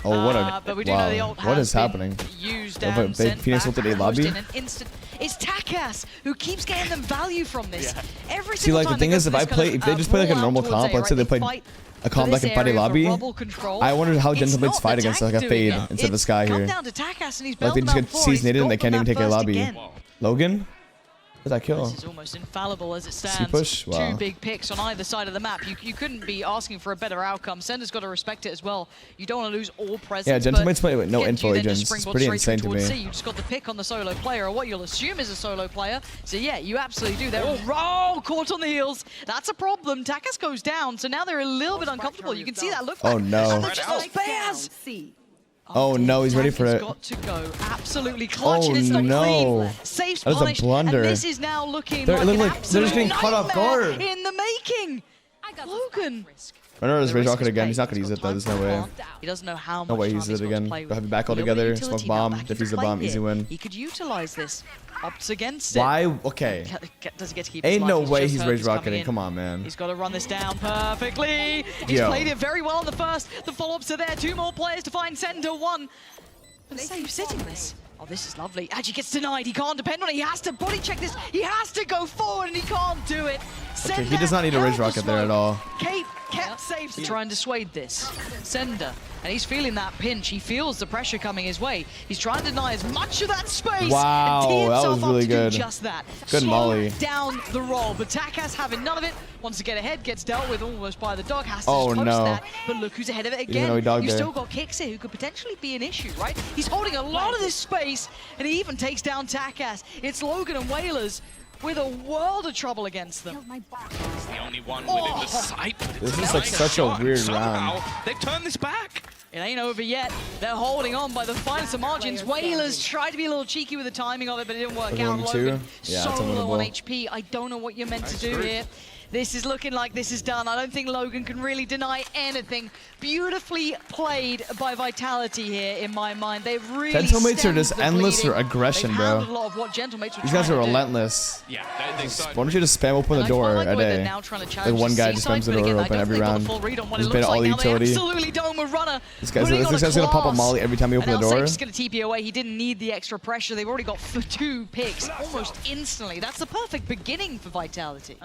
Speaker 2: Oh, what a
Speaker 1: but we do know the
Speaker 2: wow.
Speaker 1: ult
Speaker 2: What
Speaker 1: has
Speaker 2: is
Speaker 1: been
Speaker 2: happening?
Speaker 1: Used
Speaker 2: They
Speaker 1: and sent
Speaker 2: Phoenix
Speaker 1: back,
Speaker 2: ulted A
Speaker 1: pushed
Speaker 2: lobby?
Speaker 1: in an instant. It's Takas who keeps getting them value from this. Every
Speaker 2: See,
Speaker 1: single
Speaker 2: like the
Speaker 1: time
Speaker 2: thing
Speaker 1: they
Speaker 2: is,
Speaker 1: go
Speaker 2: if
Speaker 1: for
Speaker 2: I
Speaker 1: this
Speaker 2: play, if they just play like a
Speaker 1: brawl
Speaker 2: normal
Speaker 1: out towards
Speaker 2: comp,
Speaker 1: A,
Speaker 2: let's say they
Speaker 1: right,
Speaker 2: played
Speaker 1: fight
Speaker 2: a comp
Speaker 1: for
Speaker 2: like
Speaker 1: this
Speaker 2: in Buddy
Speaker 1: area for
Speaker 2: Lobby,
Speaker 1: rubble control.
Speaker 2: I wonder how
Speaker 1: It's
Speaker 2: Gentlemates
Speaker 1: not
Speaker 2: fight
Speaker 1: the
Speaker 2: against like
Speaker 1: tank
Speaker 2: a fade
Speaker 1: doing it.
Speaker 2: instead of this
Speaker 1: It's
Speaker 2: guy
Speaker 1: come
Speaker 2: here.
Speaker 1: down to Takas and he's
Speaker 2: Like they
Speaker 1: built
Speaker 2: just
Speaker 1: him
Speaker 2: get
Speaker 1: out for it.
Speaker 2: seasoned and they
Speaker 1: He's
Speaker 2: can't
Speaker 1: got
Speaker 2: even take a
Speaker 1: that first
Speaker 2: lobby.
Speaker 1: again.
Speaker 2: Logan? What's that kill?
Speaker 1: This is almost infallible as it stands.
Speaker 2: Push? Wow.
Speaker 1: 2 big picks on either side of the map. You couldn't be asking for a better outcome. Sender's got to respect it as well. You don't want to lose all presence.
Speaker 2: Yeah, Gentlemate's playing with no info agents. It's pretty insane to me.
Speaker 1: You just got the pick on the solo player, or what you'll assume is a solo player. So yeah, you absolutely do. They're caught on the heels. That's a problem. Takas goes down, so now they're a little bit uncomfortable. You can see that look back.
Speaker 2: Oh no.
Speaker 1: And they're just spares.
Speaker 2: Oh no, he's ready for it.
Speaker 1: Got to go. Absolutely clutching. It's not
Speaker 2: no.
Speaker 1: clean. Saves
Speaker 2: That was a
Speaker 1: punished,
Speaker 2: blunder.
Speaker 1: and this is now looking
Speaker 2: They're
Speaker 1: like
Speaker 2: just getting caught off guard.
Speaker 1: in the making. Logan.
Speaker 2: Runner is Rage Rocket again. He's not gonna use it though. There's no way.
Speaker 1: He doesn't know how much
Speaker 2: No way he
Speaker 1: time
Speaker 2: uses
Speaker 1: he's
Speaker 2: it
Speaker 1: got to
Speaker 2: again.
Speaker 1: play
Speaker 2: Go have
Speaker 1: with.
Speaker 2: it back all together. Smoke bomb. Defuse the bomb. Easy win.
Speaker 1: He could utilize this. Opts against it.
Speaker 2: Why? Okay.
Speaker 1: Does he get to keep his
Speaker 2: Ain't
Speaker 1: life?
Speaker 2: no
Speaker 1: He's
Speaker 2: way
Speaker 1: just
Speaker 2: he's
Speaker 1: heard
Speaker 2: Rage
Speaker 1: this coming
Speaker 2: Rocketing.
Speaker 1: in.
Speaker 2: Come on, man.
Speaker 1: He's got to run this down perfectly. He's played it very well on the first. The follow-ups are there. 2 more players to find Sentinel 1. But safe sitting this. Oh, this is lovely. Actually gets denied. He can't depend on it. He has to body check this. He has to go forward, and he can't do it.
Speaker 2: Okay, he does not need a Rage Rocket there at all.
Speaker 1: Cape kept safe to try and dissuade this. Sender. And he's feeling that pinch. He feels the pressure coming his way. He's trying to deny as much of that space.
Speaker 2: Wow,
Speaker 1: and tee
Speaker 2: that
Speaker 1: himself
Speaker 2: was
Speaker 1: up
Speaker 2: really
Speaker 1: to
Speaker 2: good.
Speaker 1: Do just that.
Speaker 2: Good
Speaker 1: Slow
Speaker 2: molly.
Speaker 1: down the roll. But Takas having none of it. Wants to get ahead. Gets dealt with almost by the dog. Has to just post that. But look who's ahead of it again. You've still got Kicks here who could potentially be an issue, right? He's holding a lot of this space. And he even takes down Takas. It's Logan and Whalers with a world of trouble against them.
Speaker 3: He's the only one within the sight.
Speaker 2: This is like such a weird round.
Speaker 3: They've turned this back.
Speaker 1: It ain't over yet. They're holding on by the finest of margins. Whalers tried to be a little cheeky with the timing of it, but it didn't work out. Logan, so low on HP. I don't know what you're meant to do here. This is looking like this is done. I don't think Logan can really deny anything. Beautifully played by Vitality here, in my mind. They've really
Speaker 2: Gentlemates are just endless aggression, bro.
Speaker 1: A lot of what Gentlemates
Speaker 2: These guys are relentless.
Speaker 3: Yeah,
Speaker 2: why don't you just spam open the door a day? Like one guy just spams the door open every round. Just bait all the utility.
Speaker 1: Absolutely don't with Runner.
Speaker 2: This guy's gonna pop a molly every time you open the door.
Speaker 1: He's gonna TP away. He didn't need the extra pressure. They've already got 2 picks almost instantly. That's the perfect beginning for Vitality.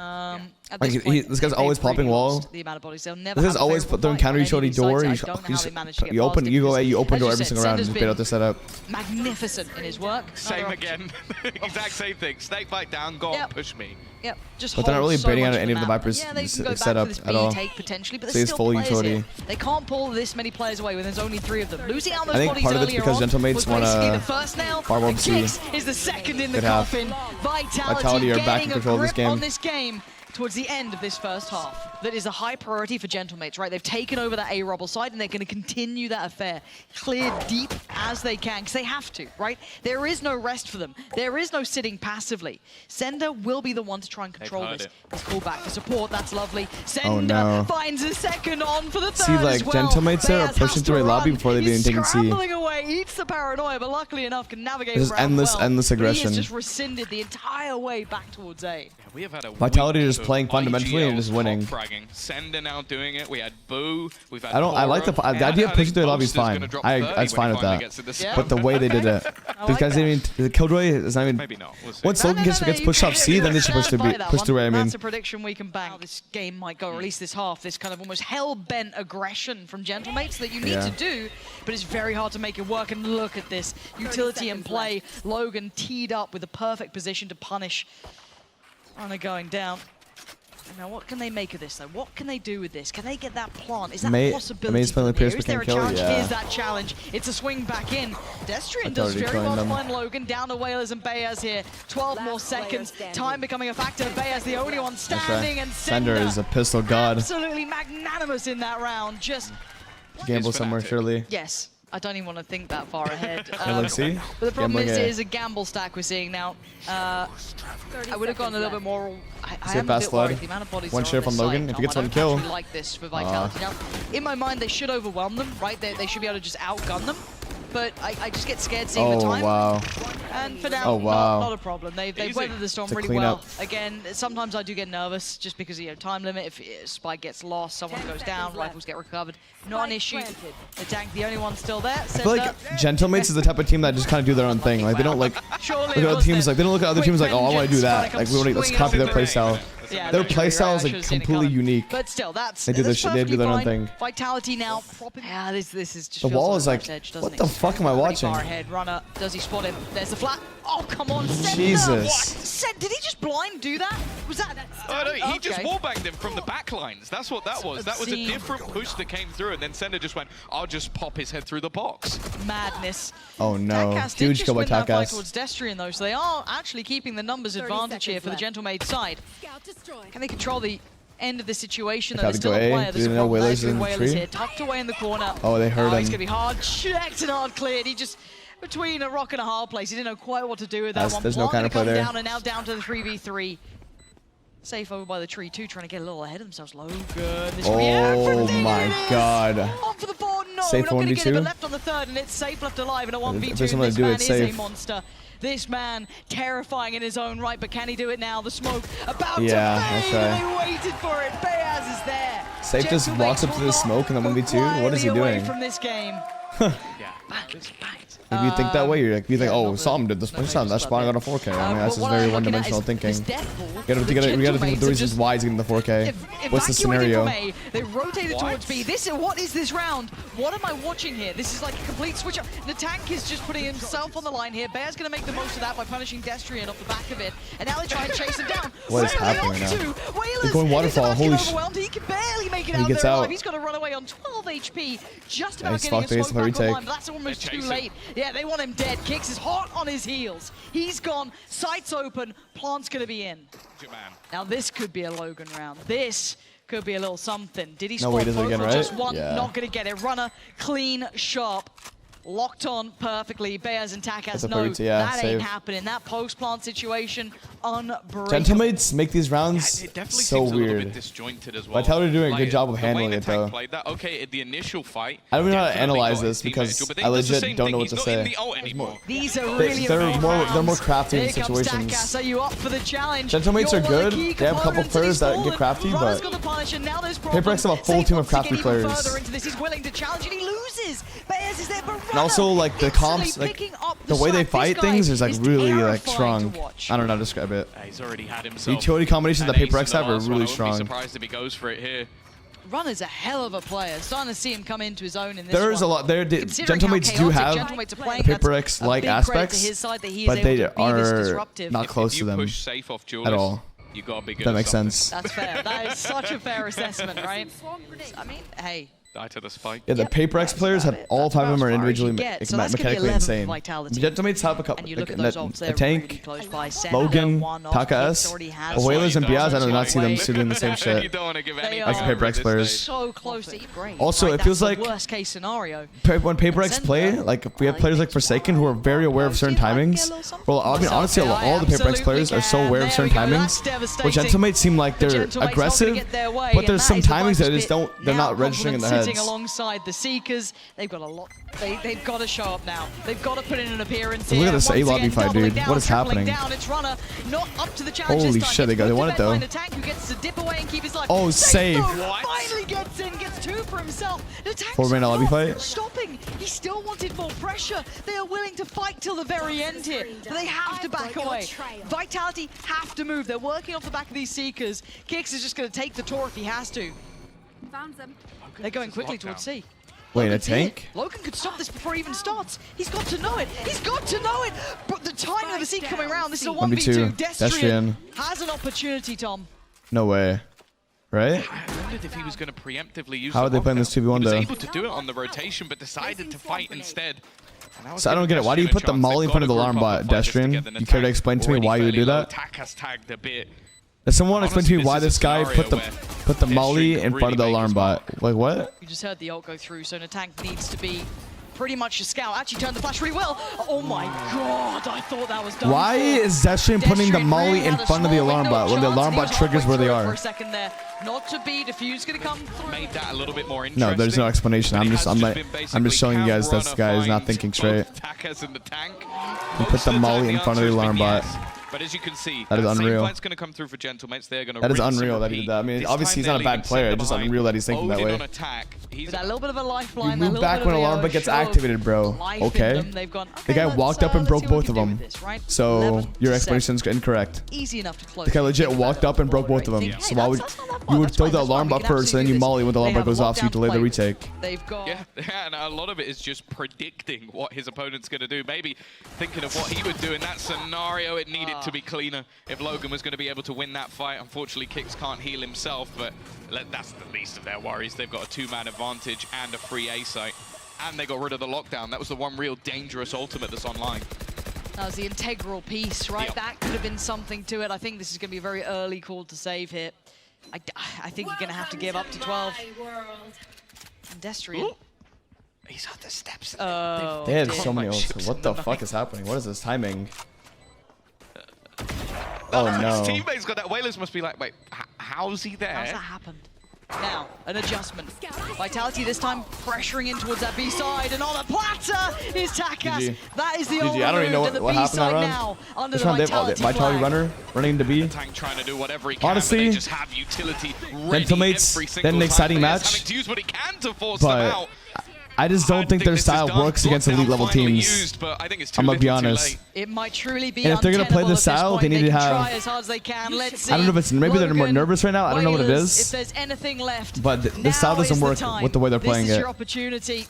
Speaker 2: This guy's always popping wall.
Speaker 1: This
Speaker 2: guy's always throwing counter utility door. You open door every single round. Just bait out the setup.
Speaker 1: Magnificent in his work.
Speaker 3: Same again. Exact same thing. Snake bite down. Go on, push me.
Speaker 1: Yep, just
Speaker 2: but they're not really baiting out any of the Vipers setup at all.
Speaker 1: Potentially, but
Speaker 2: so he's full utility.
Speaker 1: They can't pull this many players away when there's only 3 of them. Losing out those
Speaker 2: I think
Speaker 1: bodies
Speaker 2: part of it's because Gentlemates want
Speaker 1: the first nail. Kicks is the second in the coffin. Vitality
Speaker 2: are back in control of
Speaker 1: this game. Towards the end of this first half. That is a high priority for Gentlemates, right? They've taken over that A-Rubble side and they're going to continue that affair. Clear deep as they can, because they have to, right? There is no rest for them. There is no sitting passively. Sender will be the one to try and control this. Let's call back for support, that's lovely. Sender finds a second on for the third.
Speaker 2: See, like,
Speaker 1: as well.
Speaker 2: Gentlemates there are pushing through a lobby before they've even taken C.
Speaker 1: He's scrambling away, eats the paranoia, but luckily enough can navigate around
Speaker 2: endless aggression.
Speaker 1: He has just rescinded the entire way back towards A.
Speaker 3: Yeah, we have had a
Speaker 2: Vitality is playing fundamentally and just winning.
Speaker 3: Sender now doing it. We had Boo. We've had
Speaker 2: I like the idea of pushing through the lobby is fine. I fine with that. But the way they did it, these guys didn't even. The Killjoy is not even.
Speaker 3: Maybe not. We'll see.
Speaker 2: Once Logan gets pushed off C, then they should push through A. I mean,
Speaker 1: that's a prediction we can bang. This game might go, or at least this half. This kind of almost hell-bent aggression from Gentlemates that you need to do, but it's very hard to make it work. And look at this utility in play. Logan teed up with the perfect position to punish. Runner going down. Now, what can they make of this, though? What can they do with this? Can they get that plant? Is that a possibility? Is there a challenge? Here's that challenge. It's a swing back in. Destrian does very well to find Logan. Down to Whalers and Bayaz here. 12 more seconds. Time becoming a factor. Bayaz the only one standing. And
Speaker 2: Sender is a pistol god.
Speaker 1: Absolutely magnanimous in that round. Just
Speaker 2: gamble somewhere, surely.
Speaker 1: Yes. I don't even want to think that far ahead.
Speaker 2: But
Speaker 1: the problem is, it is a gamble stack we're seeing now. I would have gone a little bit more. I am a bit worried. The amount of bodies
Speaker 2: one share on Logan. If he gets one kill.
Speaker 1: I like this for Vitality. Now, in my mind, they should overwhelm them, right? They should be able to just outgun them. But I just get scared seeing the time.
Speaker 2: Wow.
Speaker 1: And for now, not a problem. They've weathered the storm really well. Again, sometimes I do get nervous just because of time limit. If Spike gets lost, someone goes down, rifles get recovered. Not an issue. The tank, the only one still there.
Speaker 2: I feel like Gentlemates is the type of team that just kind of do their own thing. Like they don't like look at other teams. Like they don't look at other teams like, oh, I want to do that. Like let's copy their playstyle.
Speaker 1: Yeah,
Speaker 2: their playstyle is like completely unique.
Speaker 1: But still,
Speaker 2: they do their own thing.
Speaker 1: Vitality now. Yeah, this is just
Speaker 2: the wall is like, what the fuck am I watching?
Speaker 1: Far ahead, Runner. Does he spot him? There's the flat. Oh, come on, Sentinel.
Speaker 2: Jesus.
Speaker 1: Did he just Blind do that? Was that?
Speaker 3: Oh, no, he just wallbanged him from the back lines. That's what that was. That was a different push that came through, and then Sender just went, I'll just pop his head through the box.
Speaker 1: Madness.
Speaker 2: Oh no,
Speaker 1: Takas
Speaker 2: huge kill by Takas.
Speaker 1: towards Destrian though, so they are actually keeping the numbers advantage here for the Gentlemade side. Can they control the end of the situation? Though there's still a player. There's a Whalers here, tucked away in the corner.
Speaker 2: Oh, they heard him.
Speaker 1: He's gonna be hard checked and hard cleared. He just between a rock and a hard place. He didn't know quite what to do with that one.
Speaker 2: There's no counterplay there.
Speaker 1: Down and now down to the 3v3. Safe over by the tree too, trying to get a little ahead of themselves. Logan.
Speaker 2: Oh my god.
Speaker 1: On for the board. No,
Speaker 2: safe
Speaker 1: not going to get it, but
Speaker 2: 1v2.
Speaker 1: left on the third, and it's safe left alive in a 1v2.
Speaker 2: If there's someone
Speaker 1: This
Speaker 2: to do
Speaker 1: man
Speaker 2: it,
Speaker 1: is
Speaker 2: safe.
Speaker 1: a monster. This man, terrifying in his own right, but can he do it now? The smoke about to
Speaker 2: that's
Speaker 1: fade.
Speaker 2: right.
Speaker 1: They waited for it. Bayaz is there.
Speaker 2: Safe just walks up to the smoke in the 1v2. What is he doing?
Speaker 1: From this game.
Speaker 2: If you think that way, you're like, you think, oh, Psalm did this first time. That's why I got a 4K. I mean, that's just very one-dimensional thinking. We gotta think of the reasons why he's getting the 4K. What's the scenario?
Speaker 1: They rotated towards B. What is this round? What am I watching here? This is like a complete switch up. The tank is just putting himself on the line here. Bear's gonna make the most of that by punishing Destrian off the back of it. And now they try and chase him down.
Speaker 2: What is happening now? They're going waterfall. Holy shit.
Speaker 1: He can barely make it out there alive. He's got to run away on 12 HP. Just about getting a smoke back online, but that's almost too late. Yeah, they want him dead. Kicks is hot on his heels. He's gone. Sights open. Plant's going to be in. Now this could be a Logan round. This could be a little something. Did he spot both
Speaker 2: again,
Speaker 1: or
Speaker 2: right?
Speaker 1: just one?
Speaker 2: Yeah.
Speaker 1: Not going to get it. Runner, clean, sharp. Locked on perfectly. Bayaz and Takas know that ain't happening. That post-plant situation, unbreakable.
Speaker 2: Gentlemates make these rounds
Speaker 3: it definitely
Speaker 2: so
Speaker 3: seems a little
Speaker 2: weird.
Speaker 3: bit disjointed as well.
Speaker 2: Vitality doing a good job of
Speaker 3: the way
Speaker 2: handling it though.
Speaker 3: played that, okay, at the initial fight,
Speaker 2: I don't even know how to
Speaker 3: definitely
Speaker 2: analyze
Speaker 3: got
Speaker 2: this
Speaker 3: his teammates,
Speaker 2: because
Speaker 3: but then
Speaker 2: I
Speaker 3: he does the
Speaker 2: legit
Speaker 3: same
Speaker 2: don't
Speaker 3: thing.
Speaker 2: know what
Speaker 3: He's
Speaker 2: to
Speaker 3: not
Speaker 2: say.
Speaker 3: in the ult anymore.
Speaker 1: These are really
Speaker 2: they're more crafty in situations.
Speaker 1: Takas, are you up for the challenge?
Speaker 2: Gentlemates are good. They have a couple players that get crafty, but Paper X have a full team of crafty players.
Speaker 1: He's willing to challenge and he loses. Bayaz is there, but
Speaker 2: And also like the comps, like the way they fight things is like really like strong. I don't know how to describe it.
Speaker 3: He's already had
Speaker 2: The
Speaker 3: himself.
Speaker 2: utility combinations that Paper X have are really
Speaker 3: I
Speaker 2: strong.
Speaker 3: wouldn't be surprised if he goes for it here.
Speaker 1: Runner's a hell of a player. Starting to see him come into his own in this
Speaker 2: There is a lot. Gentlemates do have Paper X like aspects, but they are not close to them at all. That makes sense.
Speaker 1: That's fair. That is such a fair assessment, right? I mean, hey.
Speaker 3: Die to the spike.
Speaker 2: Yeah, the Paper X players have all 5 of them are individually mechanically insane.
Speaker 1: Vitality.
Speaker 2: Gentlemates have a couple, a tank,
Speaker 1: really
Speaker 2: Logan, Takas, the Whalers and Biaz. I do not see them doing the same shit. Like the Paper X players.
Speaker 1: So close to
Speaker 2: Also, it feels like
Speaker 1: worst case scenario.
Speaker 2: When Paper X play, like if we have players like Forsaken who are very aware of certain timings. Well, I mean honestly, all the Paper X players are so aware of certain timings. Well, Gentlemates seem like they're aggressive, but there's some timings that just don't. They're not registering in their heads.
Speaker 1: Alongside the Seekers, they've got a lot. They've got to show up now. They've got to put in an appearance here.
Speaker 2: Look at this A lobby fight, dude. What is happening?
Speaker 1: It's Runner, not up to the challenge.
Speaker 2: Holy shit, they won it though. Oh, save!
Speaker 1: Finally gets in, gets 2 for himself. The tank's
Speaker 2: 4-man lobby fight.
Speaker 1: Stopping. He still wanted more pressure. They are willing to fight till the very end here, but they have to back away. Vitality have to move. They're working off the back of these Seekers. Kicks is just going to take the tour if he has to.
Speaker 4: Found them.
Speaker 1: They're going quickly towards C.
Speaker 2: Wait, a tank?
Speaker 1: Logan could stop this before he even starts. He's got to know it. He's got to know it. But the timing of the seat coming around, this is a 1v2. Destrian has an opportunity, Tom.
Speaker 2: No way. Right?
Speaker 3: I wondered if he was going to preemptively use
Speaker 2: How are they playing this 2v1 though?
Speaker 3: He was able to do it on the rotation, but decided to fight instead.
Speaker 2: So I don't get it. Why do you put the molly in front of the alarm bot, Destrian? You care to explain to me why you would do that? Does someone explain to me why this guy put the molly in front of the alarm bot? Like what?
Speaker 1: You just heard the ult go through, so Natank needs to be pretty much a scout. Actually turned the flash really well. Oh my god, I thought that was done.
Speaker 2: Why is Destrian putting the molly in front of the alarm bot when the alarm bot triggers where they are?
Speaker 1: For a second there. Not to be diffused, gonna come through.
Speaker 3: Made that a little bit more interesting.
Speaker 2: No, there's no explanation. I'm just showing you guys this guy is not thinking straight. He put the molly in front of the alarm bot.
Speaker 3: But as you can see,
Speaker 2: that is unreal.
Speaker 3: Going to come through for Gentlemates. They're going to
Speaker 2: that is unreal that he did that. I mean, obviously he's not a bad player. It's just unreal that he's thinking that way.
Speaker 1: With that little bit of a lifeline.
Speaker 2: You move back when alarm bot gets activated, bro. Okay. The guy walked up and broke both of them. So your explanation's incorrect.
Speaker 1: Easy enough to close.
Speaker 2: The guy legit walked up and broke both of them. So why would you would throw the alarm bot first, and then you molly when the alarm bot goes off, so you delay the retake.
Speaker 3: Yeah, and a lot of it is just predicting what his opponent's going to do. Maybe thinking of what he would do in that scenario. It needed to be cleaner if Logan was going to be able to win that fight. Unfortunately, Kicks can't heal himself, but that's the least of their worries. They've got a 2-man advantage and a free A site, and they got rid of the lockdown. That was the one real dangerous ultimate that's online.
Speaker 1: That was the integral piece, right?
Speaker 3: Yep.
Speaker 1: That could have been something to it. I think this is going to be a very early call to save here. I think you're going to have to give up to 12. And Destrian.
Speaker 3: He's on the steps.
Speaker 2: They had so many ults. What the fuck is happening? What is this timing? Oh no.
Speaker 3: His teammates got that. Wailers must be like, wait, how's he there?
Speaker 1: How's that happened? Now, an adjustment. Vitality this time pressuring in towards that B side, and on the platter is Takas. That is the only
Speaker 2: I don't even know what happened that round.
Speaker 1: Now, under the
Speaker 2: Vitality runner running into B.
Speaker 3: Tank trying to do whatever he can,
Speaker 2: honestly,
Speaker 3: just have utility
Speaker 2: Sentinel then an exciting match.
Speaker 3: To use what he can to force them out.
Speaker 2: I just don't think their style works against elite level teams. I'm gonna be honest.
Speaker 1: It might truly be.
Speaker 2: And if they're gonna play this style, they need to have.
Speaker 1: Try as hard as they can. Let's see.
Speaker 2: I don't know if it's maybe they're more nervous right now. I don't know what it is.
Speaker 1: If there's anything left,
Speaker 2: but this style doesn't work with the way they're playing it.
Speaker 1: This is your opportunity.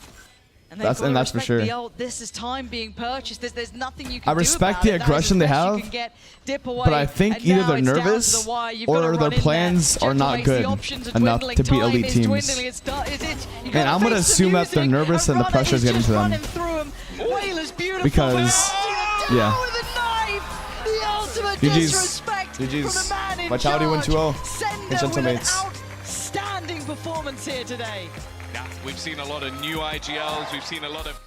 Speaker 2: And that's for sure.
Speaker 1: This is time being purchased. There's nothing you can do.
Speaker 2: I respect the aggression they have, but I think either they're nervous or their plans are not good enough to beat elite teams. And I'm gonna assume that they're nervous and the pressure is getting to them. Because, yeah. GG's. GG's. Vitality win 2-0. Against mates.
Speaker 1: Outstanding performance here today.
Speaker 3: Yeah, we've seen a lot of new IGLs. We've seen a lot of